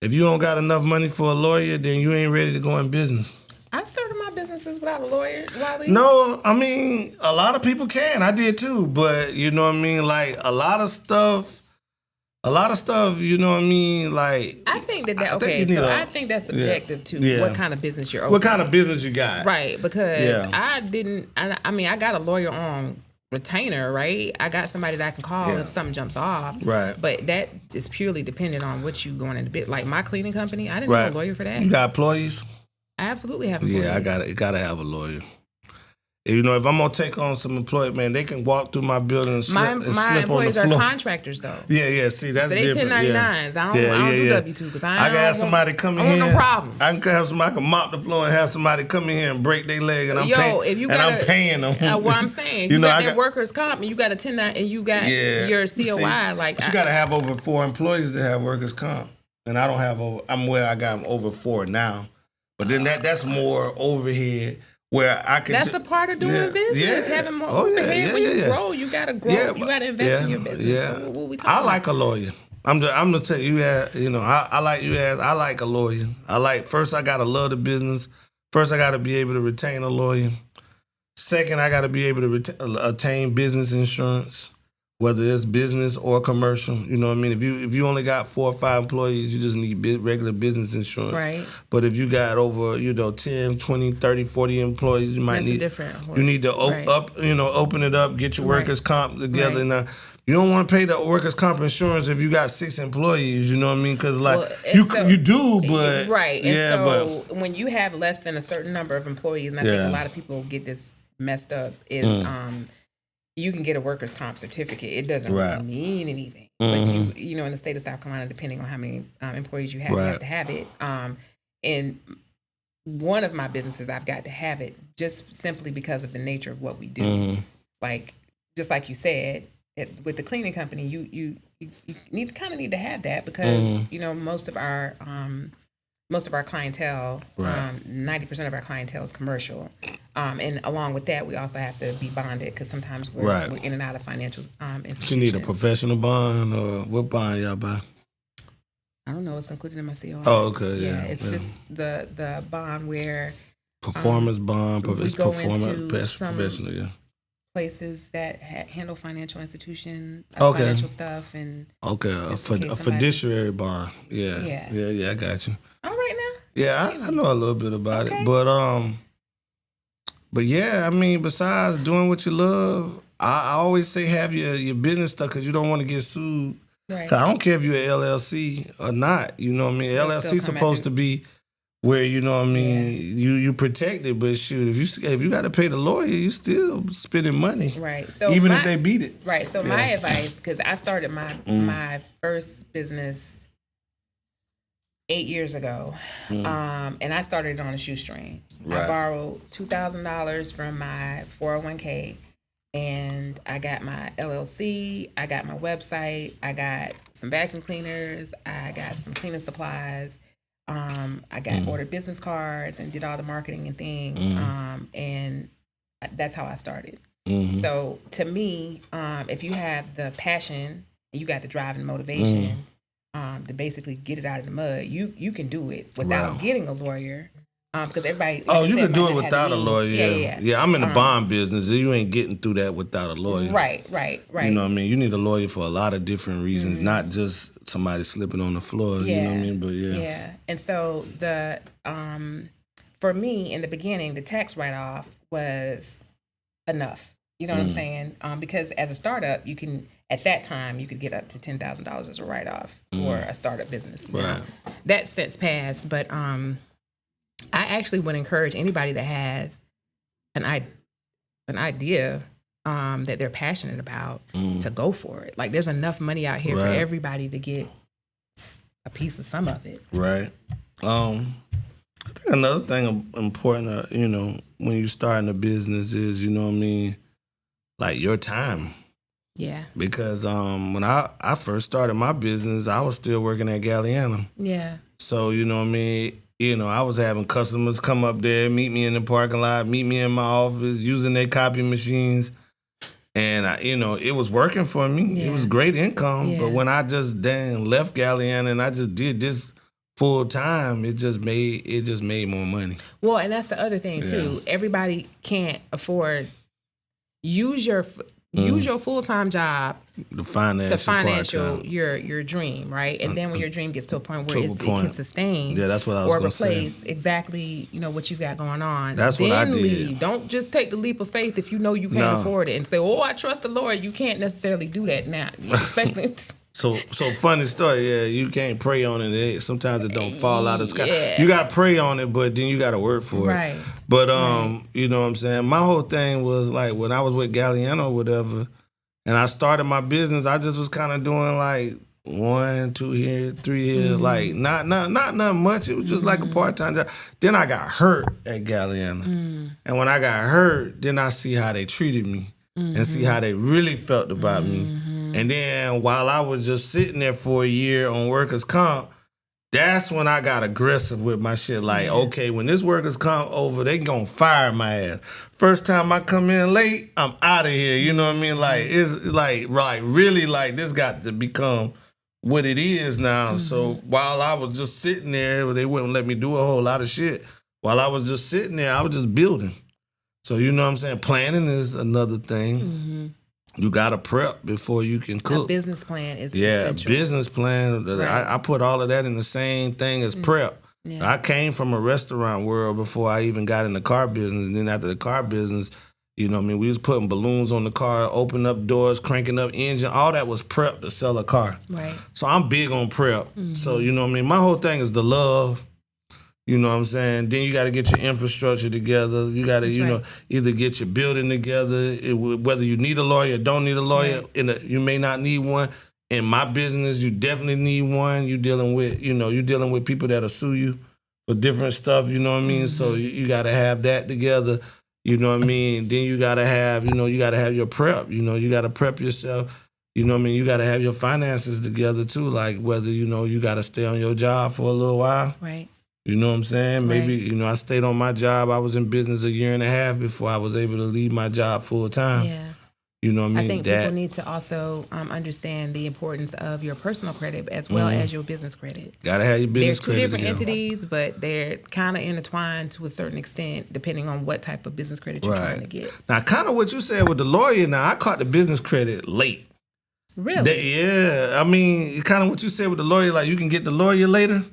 If you don't got enough money for a lawyer, then you ain't ready to go in business. I started my businesses without a lawyer, Wally. No, I mean, a lot of people can. I did too. But, you know what I mean? Like, a lot of stuff, you know what I mean? Like, I think I think that's subjective to what kind of business you're opening. What kind of business you got. Right, because I got a lawyer on retainer, right? I got somebody that I can call if something jumps off. Right. But that is purely dependent on what you going into bit. Like my cleaning company, I didn't have a lawyer for that. You got employees? I absolutely have employees. Yeah, I gotta have a lawyer. You know, if I'm gonna take on some employee, man, they can walk through my building and slip on the floor. My employees are contractors, though. Yeah. See, that's different. So they 1099s. I don't do W-2 because I can have somebody come in here. I want no problems. I can have somebody mop the floor and have somebody come in here and break their leg, and I'm paying them. What I'm saying, you got that workers' comp, and you got a 1099, and you got your COI. But you got to have over 4 employees to have workers' comp, and I don't have over. I got over 4 now, but then that's more overhead. Where I can that's a part of doing business, having more overhead. When you grow, you gotta grow. You gotta invest in your business. Yeah. So what we I like a lawyer. I'm gonna tell you, I like you as I like a lawyer. First I gotta love the business. First I gotta be able to retain a lawyer. Second, I gotta be able to obtain business insurance, whether it's business or commercial. You know what I mean? If you only got 4 or 5 employees, you just need regular business insurance. Right. But if you got over 10, 20, 30, 40 employees, you might need different. You need to Right. open it up, get your workers comp together. Right. Now, you don't want to pay the workers comp insurance if you got 6 employees. You know what I mean? Because you do, but right. And yeah, so when you have less than a certain number of employees, and I think a lot of people get this messed up, is you can get a workers comp certificate. It doesn't really mean anything, but you in the state of South Carolina, depending on how many employees you have to have it. And one of my businesses, I've got to have it just simply because of the nature of what we do. Like just like you said. With the cleaning company, you need to have that because most of our clientele, 90% of our clientele is commercial, and along with that, we also have to be bonded because sometimes we're in and out of financial institutions. You need a professional bond, or what bond y'all buy? I don't know. It's included in my COI. Oh, okay, yeah. It's just the bond where performance bond. We It's go performance into some professional. Yeah. Places that handle financial institution, financial stuff, and a fiduciary bond. Yeah, I got you. All right now. Yeah, I know a little bit about it, but yeah, I mean, besides doing what you love, I always say have your business stuff because you don't want to get sued. Right. 'Cause I don't care if you're an LLC or not. You know what I mean? LLC supposed to be where you protect it, but shoot, if you got to pay the lawyer, you still spending money, right? So even if they beat it, right? So my advice, because I started my first business 8 years ago, and I started it on a shoestring. Right. I borrowed $2,000 from my 401k, and I got my LLC, I got my website, I got some vacuum cleaners, I got some cleaning supplies. I got ordered business cards and did all the marketing and things. And that's how I started. So to me, if you have the passion and you got the drive and motivation to basically get it out of the mud, you can do it without getting a lawyer. Because everybody, you can do it without a lawyer. Yeah. I'm in the bond business. You ain't getting through that without a lawyer. Right. You know what I mean? You need a lawyer for a lot of different reasons, not just somebody slipping on the floor. You know what I mean? But yeah. And so the for me in the beginning, the tax write-off was enough. You know what I'm saying? Because as a startup, at that time you could get up to $10,000 as a write-off for a startup business. Now, that since passed, but I actually would encourage anybody that has an idea that they're passionate about to go for it. Like there's enough money out here for everybody to get a piece of some of it. Right. I think another thing important, when you're starting a business is, you know what I mean, like your time. Yeah. Because when I first started my business, I was still working at Galliano. Yeah. So, you know what I mean? I was having customers come up there, meet me in the parking lot, meet me in my office, using their copy machines. And, it was working for me. Yeah. It was great income. Yeah. But when I just left Galliano and I just did this full time, it just made more money. Well, and that's the other thing, too. Everybody can't afford, use your full-time job to finance your dream, right? And then when your dream gets to a point where it can sustain, that's what I was or replace exactly what you've got going on. That's what I did. Leave. Don't just take the leap of faith if you know you can't afford it and say, "Oh, I trust the Lord." You can't necessarily do that now, especially. So funny story. Yeah, you can't pray on it. Sometimes it don't fall out of the sky. Yeah. You gotta pray on it, but then you gotta work for it. But you know what I'm saying. My whole thing was like when I was with Galliano or whatever, and I started my business. I just was kind of doing like 1, 2 here, 3 here, like not much. It was just like a part-time job. Then I got hurt at Galliano, and when I got hurt, then I see how they treated me and see how they really felt about me. And then while I was just sitting there for a year on workers' comp, that's when I got aggressive with my shit. Like, okay, when this workers' comp over, they gonna fire my ass. First time I come in late, I'm out of here. You know what I mean? Like, it's like really like this got to become what it is now. So while I was just sitting there, they wouldn't let me do a whole lot of shit. While I was just sitting there, I was just building. So you know what I'm saying? Planning is another thing. You got to prep before you can cook. A business plan is essential. Business plan. Right. I put all of that in the same thing as prep. Yeah. I came from a restaurant world before I even got in the car business. And then after the car business, you know what I mean, we was putting balloons on the car, opening up doors, cranking up engine. All that was prep to sell a car. Right. So I'm big on prep. So, you know what I mean? My whole thing is the love. You know what I'm saying? Then you got to get your infrastructure together. You got to, know, either get your building together, whether you need a lawyer or don't need a lawyer. Right. You may not need one. In my business, you definitely need one. You're dealing with people that'll sue you for different stuff. You know what I mean? So you got to have that together. You know what I mean? Then you got to have, you got to have your prep. You got to prep yourself. You know what I mean? You got to have your finances together too. Like whether, you got to stay on your job for a little while. Right. You know what I'm saying? Right. Maybe, I stayed on my job. I was in business a year and a half before I was able to leave my job full time. Yeah. You know what I mean? I think people need to also understand the importance of your personal credit as well as your business credit. Gotta have your business credit. They're two different entities, but they're kind of intertwined to a certain extent, depending on what type of business credit you're trying to get. Now, kind of what you said with the lawyer. Now, I caught the business credit late. Really? Yeah. I mean, kind of what you said with the lawyer, like you can get the lawyer later.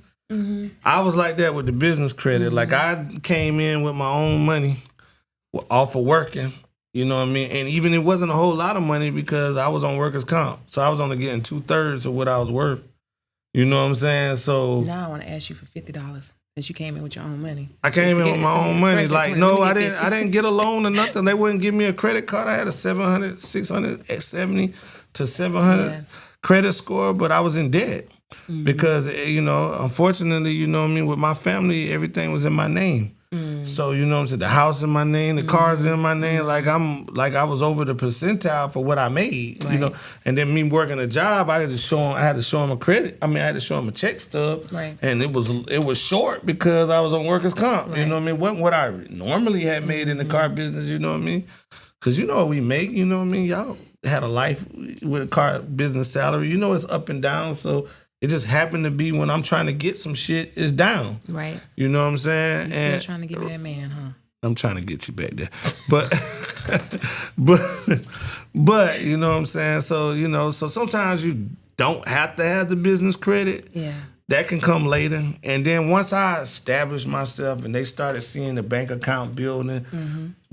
I was like that with the business credit. Like I came in with my own money off of working. You know what I mean? And even it wasn't a whole lot of money because I was on workers' comp. So I was only getting 2/3 of what I was worth. You know what I'm saying? So now I want to ask you for $50 since you came in with your own money. I came in with my own money. Like, no, I didn't get a loan or nothing. They wouldn't give me a credit card. I had a 670 to 700 credit score, but I was in debt. Because, unfortunately, you know what I mean, with my family, everything was in my name. So, you know what I'm saying, the house in my name, the car's in my name, like I was over the percentile for what I made, and then me working a job, I had to show them a credit. I had to show them a check stub, and it was short because I was on workers' comp, you know what I mean, wasn't what I normally had made in the car business, you know what I mean, because you know what we make, you know what I mean, y'all had a life with a car business salary, it's up and down, so it just happened to be when I'm trying to get some shit, it's down. Right. You know what I'm saying? You're still trying to get that man, huh? I'm trying to get you back there. But you know what I'm saying? So, so sometimes you don't have to have the business credit. Yeah. That can come later. And then once I established myself and they started seeing the bank account building,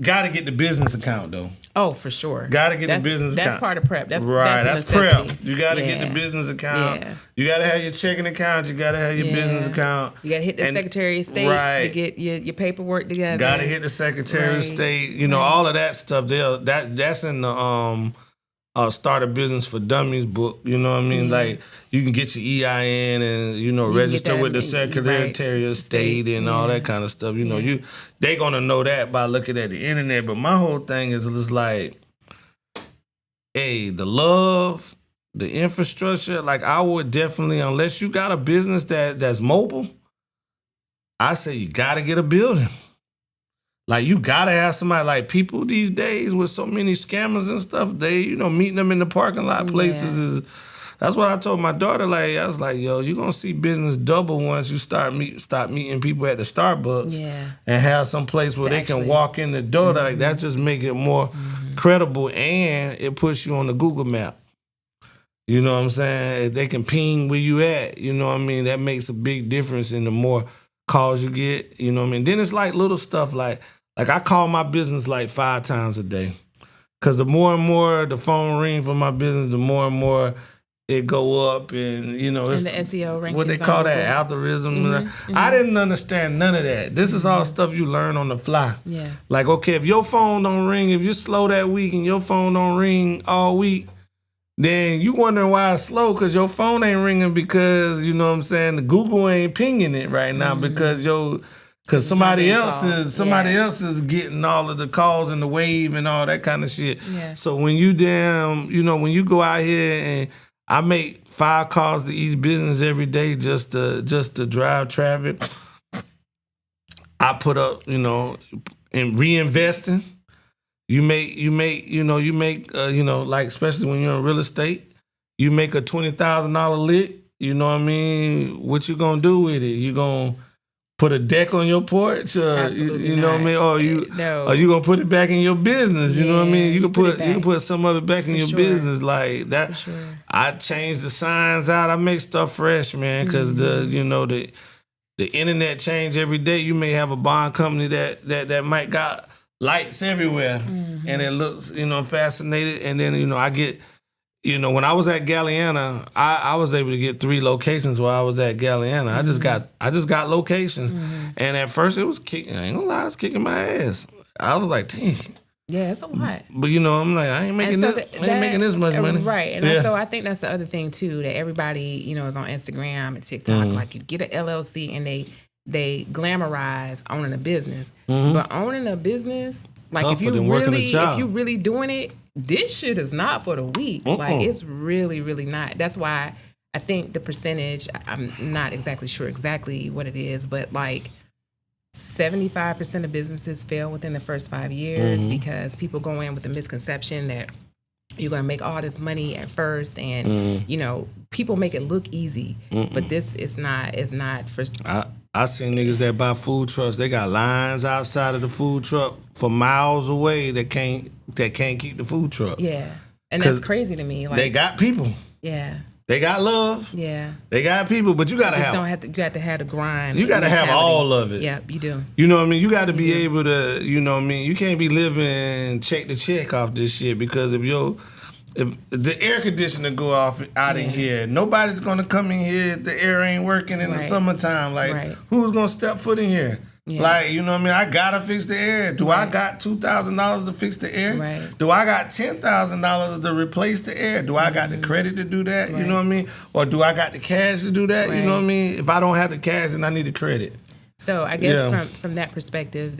got to get the business account though. Oh, for sure. Got to get the business account. That's part of prep. That's prep. You got to get the business account. Yeah. You got to have your checking account. You got to have your business account. You got to hit the Secretary of State to get your paperwork together. Got to hit the Secretary of State. All of that stuff. That's in the Start a Business for Dummies book. You know what I mean? Like you can get your EIN and register with the Secretary of State and all that kind of stuff. They gonna know that by looking at the internet. But my whole thing is just like, hey, the love, the infrastructure. Like I would definitely, unless you got a business that's mobile, I say you gotta get a building. Like, you gotta have somebody, like, people these days with so many scammers and stuff, they, meeting them in the parking lot places is, that's what I told my daughter, like, I was like, yo, you're gonna see business double once you stop meeting people at the Starbucks and have some place where they can walk in the door. Like, that just make it more credible, and it puts you on the Google map. You know what I'm saying? If they can ping where you at, you know what I mean? That makes a big difference in the more calls you get, you know what I mean? Then it's like little stuff like I call my business like 5 times a day. Cause the more and more the phone ring for my business, the more and more it go up, and it's and the SEO rankings. What they call that, algorithm. I didn't understand none of that. This is all stuff you learn on the fly. Yeah. Like, okay, if your phone don't ring, if you're slow that week and your phone don't ring all week, then you wondering why it's slow, because your phone ain't ringing because, you know what I'm saying, the Google ain't pinging it right now because somebody else is getting all of the calls and the wave and all that kind of shit. Yeah. So when you when you go out here, and I make 5 calls to each business every day just to drive traffic, I put up, in reinvesting. You make, like, especially when you're in real estate, you make a $20,000 lick. You know what I mean? What you gonna do with it? You gonna put a deck on your porch? Absolutely you know what I mean? Or No. you gonna put it back in your business? You know what I mean? You can put some of it back in your sure. business like that. For sure. I change the signs out. I make stuff fresh, man, because the internet change every day. You may have a bond company that might got lights everywhere, and it looks fascinated. And then I get. When I was at Galliana, I was able to get 3 locations while I was at Galliana. I just got locations, and at first it was kicking. I ain't gonna lie, it was kicking my ass. I was like, dang. Yeah, it's a lot. But I'm like, I ain't making making this much money. Right. And so I think that's the other thing too, that everybody, is on Instagram and TikTok. Like you get an LLC and they glamorize owning a business. But owning a business, like if you really doing it, this shit is not for the weak. Like it's really, really not. That's why I think the percentage, I'm not exactly sure exactly what it is, but like 75% of businesses fail within the first 5 years because people go in with the misconception that you're going to make all this money at first, and people make it look easy, but this is not. It's not for. I seen niggas that buy food trucks. They got lines outside of the food truck for miles away that can't keep the food truck. Yeah, and that's crazy to me. Like they got people. Yeah. They got love. Yeah. They got people, but you gotta have. You have to have the grind. You gotta have all of it. Yeah, you do. You know what I mean? You gotta be able to. You know what I mean? You can't be living check to check off this shit, because if the air conditioner go off out in here, nobody's gonna come in here if the air ain't working in the summertime. Like, who's gonna step foot in here? Yeah. Like, you know what I mean? I gotta fix the air. Do I got $2,000 to fix the air? Right. Do I got $10,000 to replace the air? Do I got the credit to do that? You know what I mean? Or do I got the cash to do that? You know what I mean? If I don't have the cash, then I need the credit. So I guess from that perspective,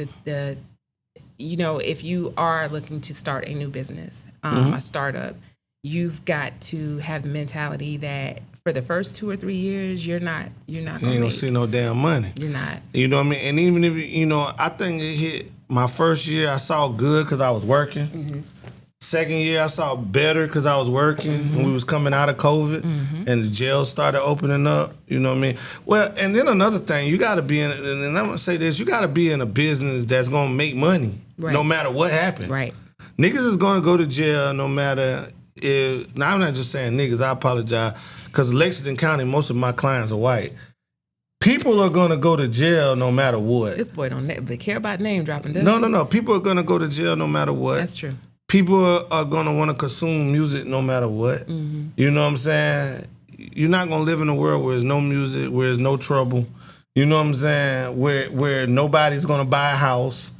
if you are looking to start a new business, a startup, you've got to have the mentality that for the first 2 or 3 years, you're not gonna see no damn money. You're not. You know what I mean? And even if I think it hit my first year, I saw good because I was working. Second year, I saw better because I was working, and we was coming out of COVID, and the jails started opening up. You know what I mean? Well, and then another thing, you got to be in, and I'm gonna say this: you got to be in a business that's gonna make money, no matter what happens. Right. Niggas is gonna go to jail no matter. Now I'm not just saying niggas. I apologize, because Lexington County, most of my clients are white. People are gonna go to jail no matter what. This boy don't care about name dropping. No. People are gonna go to jail no matter what. That's true. People are gonna want to consume music no matter what. You know what I'm saying? You're not gonna live in a world where there's no music, where there's no trouble. You know what I'm saying? Where nobody's gonna buy a house.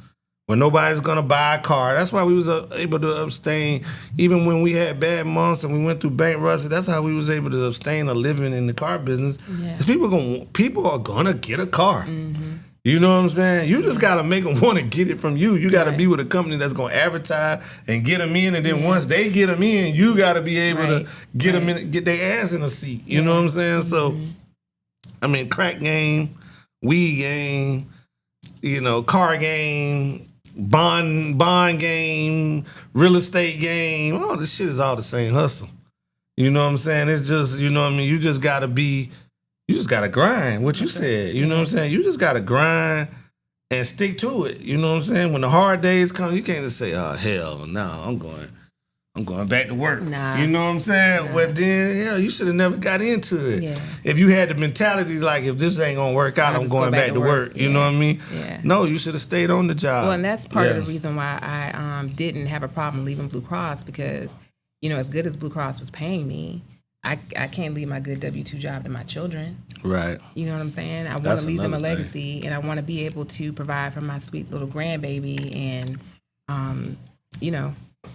When nobody's gonna buy a car. That's why we was able to abstain, even when we had bad months and we went through bankruptcy. That's how we was able to abstain of living in the car business. Because people are gonna get a car. You know what I'm saying? You just gotta make them want to get it from you. You gotta be with a company that's gonna advertise and get them in, and then once they get them in, you gotta be able to get them in, get their ass in a seat. You know what I'm saying? So, I mean, crack game, weed game, car game. Bond game, real estate game, all this shit is all the same hustle. You know what I'm saying? It's just, you know what I mean? You just gotta grind, what you said. You know what I'm saying? You just gotta grind and stick to it. You know what I'm saying? When the hard days come, you can't just say, oh, hell no, I'm going back to work. Nah. You know what I'm saying? Nah. Well, then, you should have never got into it. Yeah. If you had the mentality like, if this ain't gonna work out, I'm going back to work. You know what I mean? Yeah. No, you should have stayed on the job. Well, and that's part of the reason why I didn't have a problem leaving Blue Cross, because, as good as Blue Cross was paying me, I can't leave my good W-2 job to my children. Right. You know what I'm saying? I want to leave them a legacy, and I want to be able to provide for my sweet little grandbaby, and, and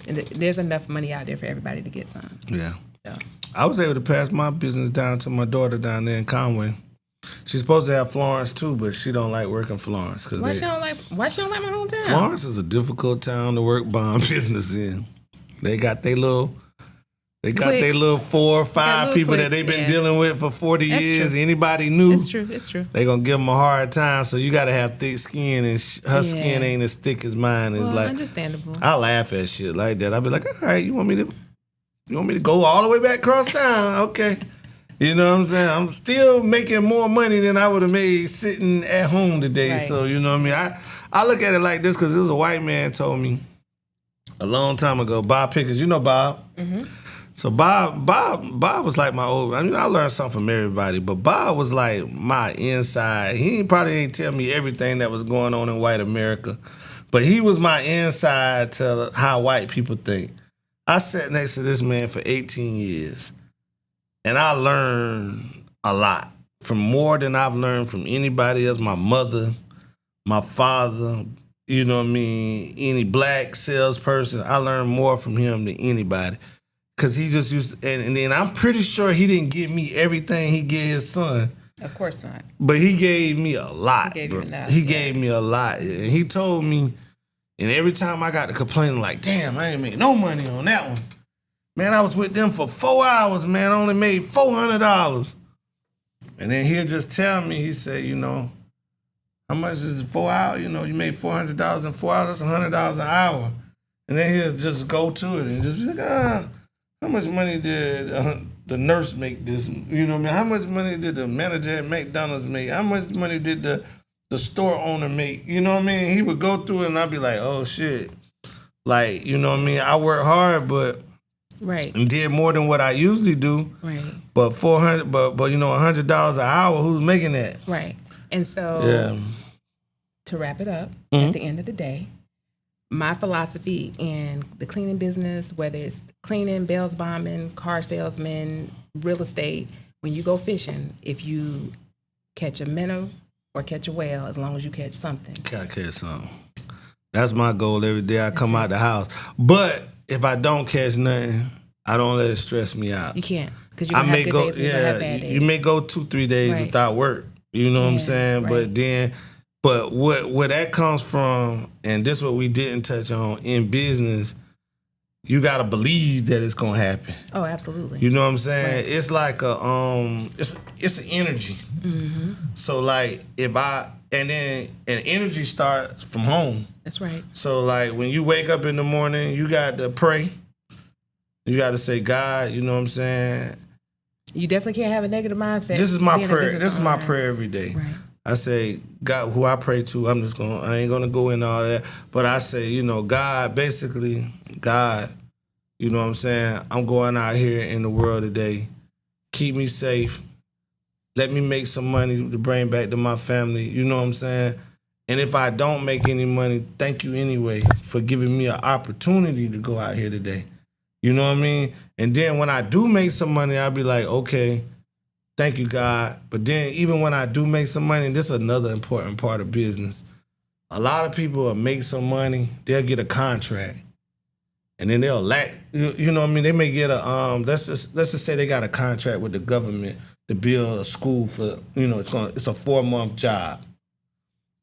there's enough money out there for everybody to get some. Yeah. So I was able to pass my business down to my daughter down there in Conway. She's supposed to have Florence too, but she don't like working Florence. Why she don't like my hometown? Florence is a difficult town to work bond business in. They got their little 4 or 5 people that they've been dealing with for 40 years. True. Anybody new, it's true. They gonna give them a hard time. So you gotta have thick skin, and her skin ain't as thick as mine. It's like understandable. I laugh at shit like that. I be like, all right, you want me to You want me to go all the way back across town? Okay. You know what I'm saying? I'm still making more money than I would have made sitting at home today. Right. So, you know what I mean? I look at it like this because it was a white man told me a long time ago, Bob Pickens. You know Bob? Mm-hmm. So Bob was like my old, I mean, I learned something from everybody, but Bob was like my inside. He probably ain't tell me everything that was going on in white America, but he was my inside to how white people think. I sat next to this man for 18 years, and I learned a lot, from more than I've learned from anybody else, my mother, my father, you know what I mean, any black salesperson. I learned more from him than anybody. Because he just used, and then I'm pretty sure he didn't give me everything he gave his son. Of course not. But he gave me a lot. He gave you enough. He gave me a lot. And he told me, and every time I got to complaining, like, damn, I ain't made no money on that one. Man, I was with them for 4 hours, man. I only made $400. And then he'll just tell me, he said, you know, how much is 4 hours? You know, you made $400 in 4 hours, that's $100 an hour. And then he'll just go to it and just be like, how much money did the nurse make this? You know what I mean? How much money did the manager at McDonald's make? How much money did the store owner make? You know what I mean? He would go through it and I'd be like, oh shit. Like, you know what I mean? I work hard, but Right. and did more than what I usually do. Right. But but you know, $100 an hour, who's making that? Right. And so Yeah. to wrap it up, Mm-hmm. at the end of the day, my philosophy in the cleaning business, whether it's cleaning, bells bombing, car salesman, real estate, when you go fishing, if you catch a minnow or catch a whale, as long as you catch something. Gotta catch something. That's my goal every day I come out the house. But if I don't catch nothing, I don't let it stress me out. You can't, because you're going to have good days and you're going to have bad days. You may go 2-3 days Right. without work. You know what I'm saying? Right. But where that comes from, and this is what we didn't touch on, in business, you gotta believe that it's gonna happen. Oh, absolutely. You know what I'm saying? Right. It's like it's an energy. Mm-hmm. So like and energy starts from home. That's right. So like when you wake up in the morning, you got to pray. You got to say, God, you know what I'm saying? You definitely can't have a negative mindset. This is my being a prayer. business This is my owner. prayer every day. Right. I say, God, who I pray to, I ain't gonna go into all that. But I say, you know, God, basically, God, you know what I'm saying? I'm going out here in the world today. Keep me safe. Let me make some money to bring back to my family. You know what I'm saying? And if I don't make any money, thank you anyway for giving me an opportunity to go out here today. You know what I mean? And then when I do make some money, I'll be like, okay, thank you, God. But then even when I do make some money, this is another important part of business. A lot of people will make some money, they'll get a contract. And then they'll lack, you know what I mean? They may get a, let's just say they got a contract with the government to build a school for, you know, it's a 4-month job.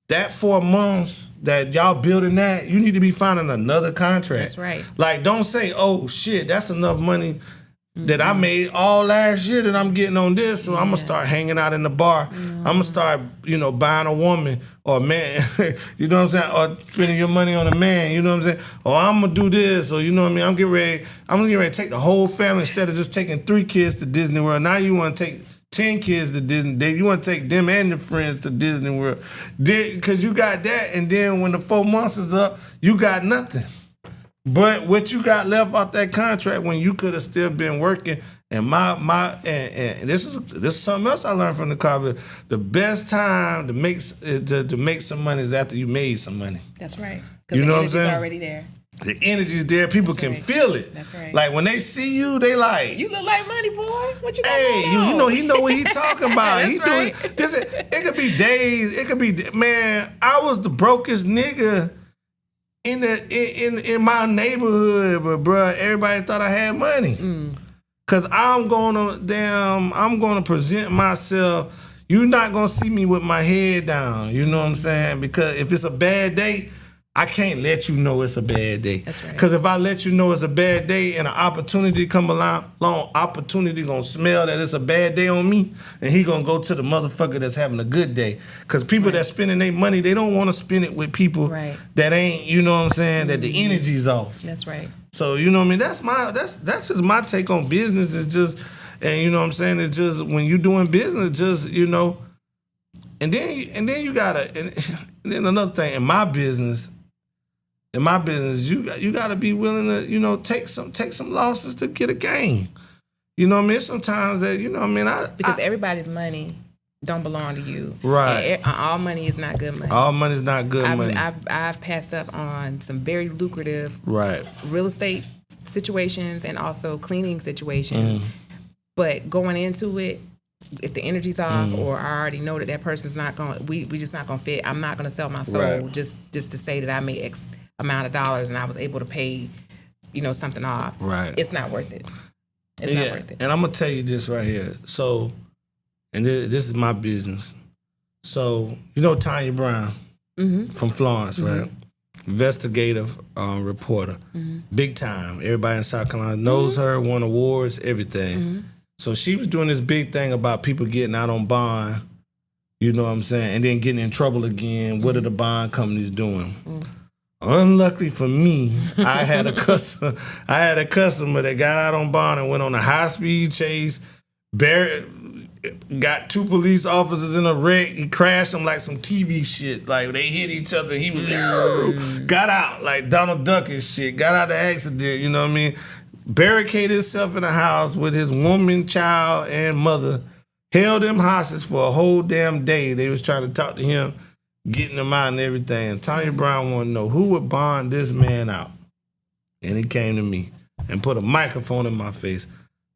That 4 months that y'all building that, you need to be finding another contract. That's right. Like, don't say, oh shit, that's enough money that I made all last year that I'm getting on this, so I'm gonna start hanging out in the bar. I'm gonna start, you know, buying a woman or a man, you know what I'm saying, or spending your money on a man, you know what I'm saying, or I'm gonna do this, or you know what I mean, I'm gonna get ready to take the whole family instead of just taking 3 kids to Disney World. Now you wanna take 10 kids to Disney. You want to take them and their friends to Disney World. Because you got that, and then when the 4 months is up, you got nothing. But what you got left off that contract when you could have still been working, and and this is something else I learned from the car. The best time to make some money is after you made some money. That's right. Because You know the what I'm energy's saying? already there. The energy's there. People That's can right. feel it. That's right. Like when they see you, they like, You look like money, boy. What you got hey, going on? he know what he talking about. That's He right. doing this. It could be days. It could be, man. I was the brokest nigga in my neighborhood, but bruh, everybody thought I had money. Cause I'm gonna present myself. You're not gonna see me with my head down. You know what I'm saying? Because if it's a bad day, I can't let you know it's a bad day. That's right. Because if I let you know it's a bad day and an opportunity come along, opportunity gonna smell that it's a bad day on me, and he gonna go to the motherfucker that's having a good day. Because people that spending their money, they don't want to spend it with people that ain't, you know what I'm saying, that the energy's off. That's right. So, you know what I mean? That's just my take on business. It's just, and you know what I'm saying, it's just when you doing business, just, you know, and then you gotta, and then another thing, in my business, you gotta be willing to, you know, take some losses to get a gain. You know what I mean? Sometimes that, you know what I mean? Because everybody's money don't belong to you. Right. And all money is not good money. All money is not good money. I've passed up on some very lucrative real estate situations and also cleaning situations. But going into it, if the energy's off, or I already know that person's not going, we just not going to fit. I'm not going to sell my soul just to say that I made X amount of dollars and I was able to pay, you know, something off. Right. It's not worth it. It's not worth it. And I'm gonna tell you this right here. So, and this is my business. So, you know Tanya Brown from Florence, right? Investigative reporter, big time. Everybody in South Carolina knows her, won awards, everything. So she was doing this big thing about people getting out on bond, you know what I'm saying, and then getting in trouble again. What are the bond companies doing? Unluckily for me, I had a customer that got out on bond and went on a high-speed chase, got 2 police officers in a wreck. He crashed them like some TV shit. Like, they hit each other. He was got out like Donald Duck and shit. Got out the accident, you know what I mean? Barricaded himself in a house with his woman, child, and mother. Held him hostage for a whole damn day. They was trying to talk to him, getting him out and everything. And Tanya Brown wanted to know who would bond this man out. And he came to me and put a microphone in my face.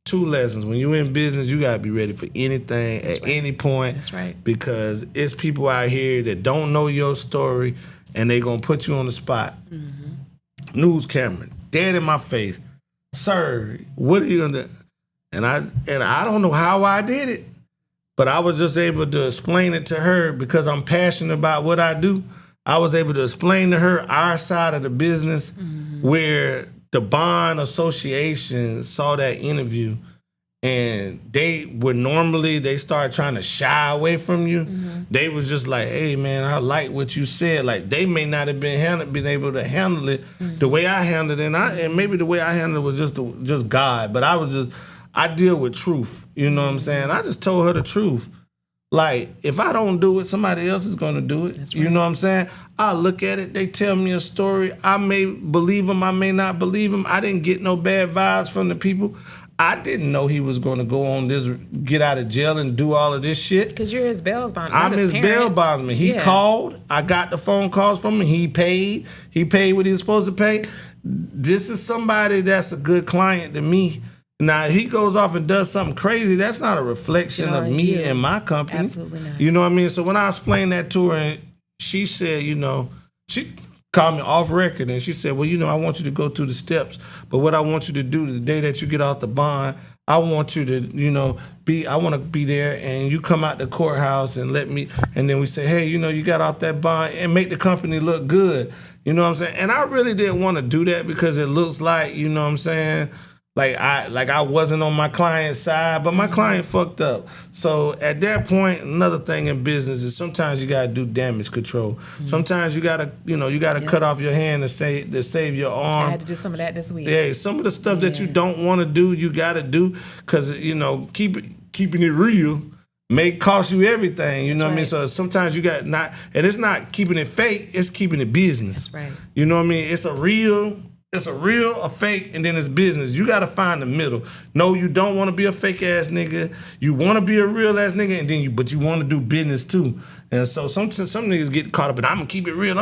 2 lessons. When you in business, you got to be ready for anything at any point. That's right. Because it's people out here that don't know your story and they going to put you on the spot. News camera, dead in my face. Sir, what are you going to do? And I don't know how I did it. But I was just able to explain it to her because I'm passionate about what I do. I was able to explain to her our side of the business where the bond association saw that interview and they start trying to shy away from you. They was just like, hey man, I like what you said. Like they may not have been able to handle it the way I handled it. And maybe the way I handled it was just God. But I deal with truth. You know what I'm saying? I just told her the truth. Like, if I don't do it, somebody else is going to do it. That's You right. know what I'm saying? I look at it. They tell me a story. I may believe them. I may not believe them. I didn't get no bad vibes from the people. I didn't know he was going to go on this, get out of jail and do all of this shit. Because you're his bail bond. I'm his bail bondsman. He called. I got the phone calls from him. He paid. He paid what he was supposed to pay. This is somebody that's a good client to me. Now, if he goes off and does something crazy, that's not a reflection of me and my company. Absolutely not. You know what I mean? So when I explained that to her, and she said, you know, she called me off record, and she said, well, you know, I want you to go through the steps, but what I want you to do the day that you get out the bond, I want you to, you know, I want to be there, and you come out the courthouse and let me, and then we say, hey, you know, you got out that bond, and make the company look good. You know what I'm saying? And I really didn't want to do that because it looks like, you know what I'm saying, like I wasn't on my client's side, but my client fucked up. So at that point, another thing in business is sometimes you gotta do damage control. Sometimes you gotta cut off your hand to save your arm. I had to do some of that this week. Yeah, some of the stuff that you don't want to do, you gotta do, because you know keeping it real may cost you everything. You know what I mean? So sometimes you got and it's not keeping it fake, it's keeping it business. That's right. You know what I mean? It's a real, a fake, and then it's business. You got to find the middle. No, you don't want to be a fake ass nigga. You want to be a real ass nigga, but you want to do business too. And so some niggas get caught up in, I'm gonna keep it real,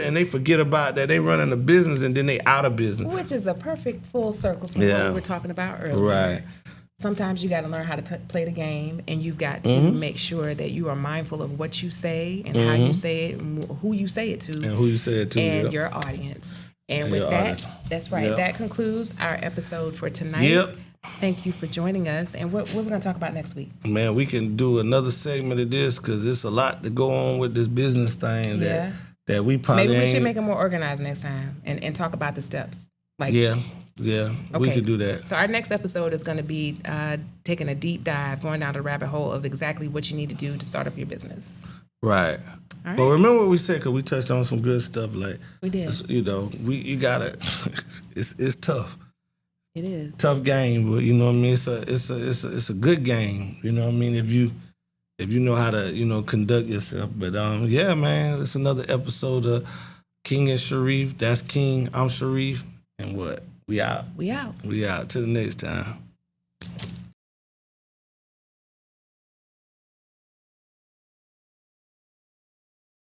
and they forget about that. They running a business and then they out of business. Which is a perfect full circle from what we were talking about earlier. Right. Sometimes you got to learn how to play the game, and you've got to make sure that you are mindful of what you say and how you say it and who you say it to. And who you say it to. And your audience. And with that, that's right. Yep. That concludes our episode for tonight. Yep. Thank you for joining us. And what we're going to talk about next week? Man, we can do another segment of this because there's a lot to go on with this business thing that we probably Maybe we ain't. should make it more organized next time and talk about the steps. Like, Yeah, we Okay. could do that. So our next episode is going to be taking a deep dive, going down the rabbit hole of exactly what you need to do to start up your business. Right. All right. But remember what we said, because we touched on some good stuff. Like, We did. you know, you gotta. It's tough. It is. Tough game, but you know what I mean. It's a good game. You know what I mean. If you know how to conduct yourself. But yeah, man, it's another episode of King and Sharif. That's King. I'm Sharif. And what? We out. We out. We out. Till the next time.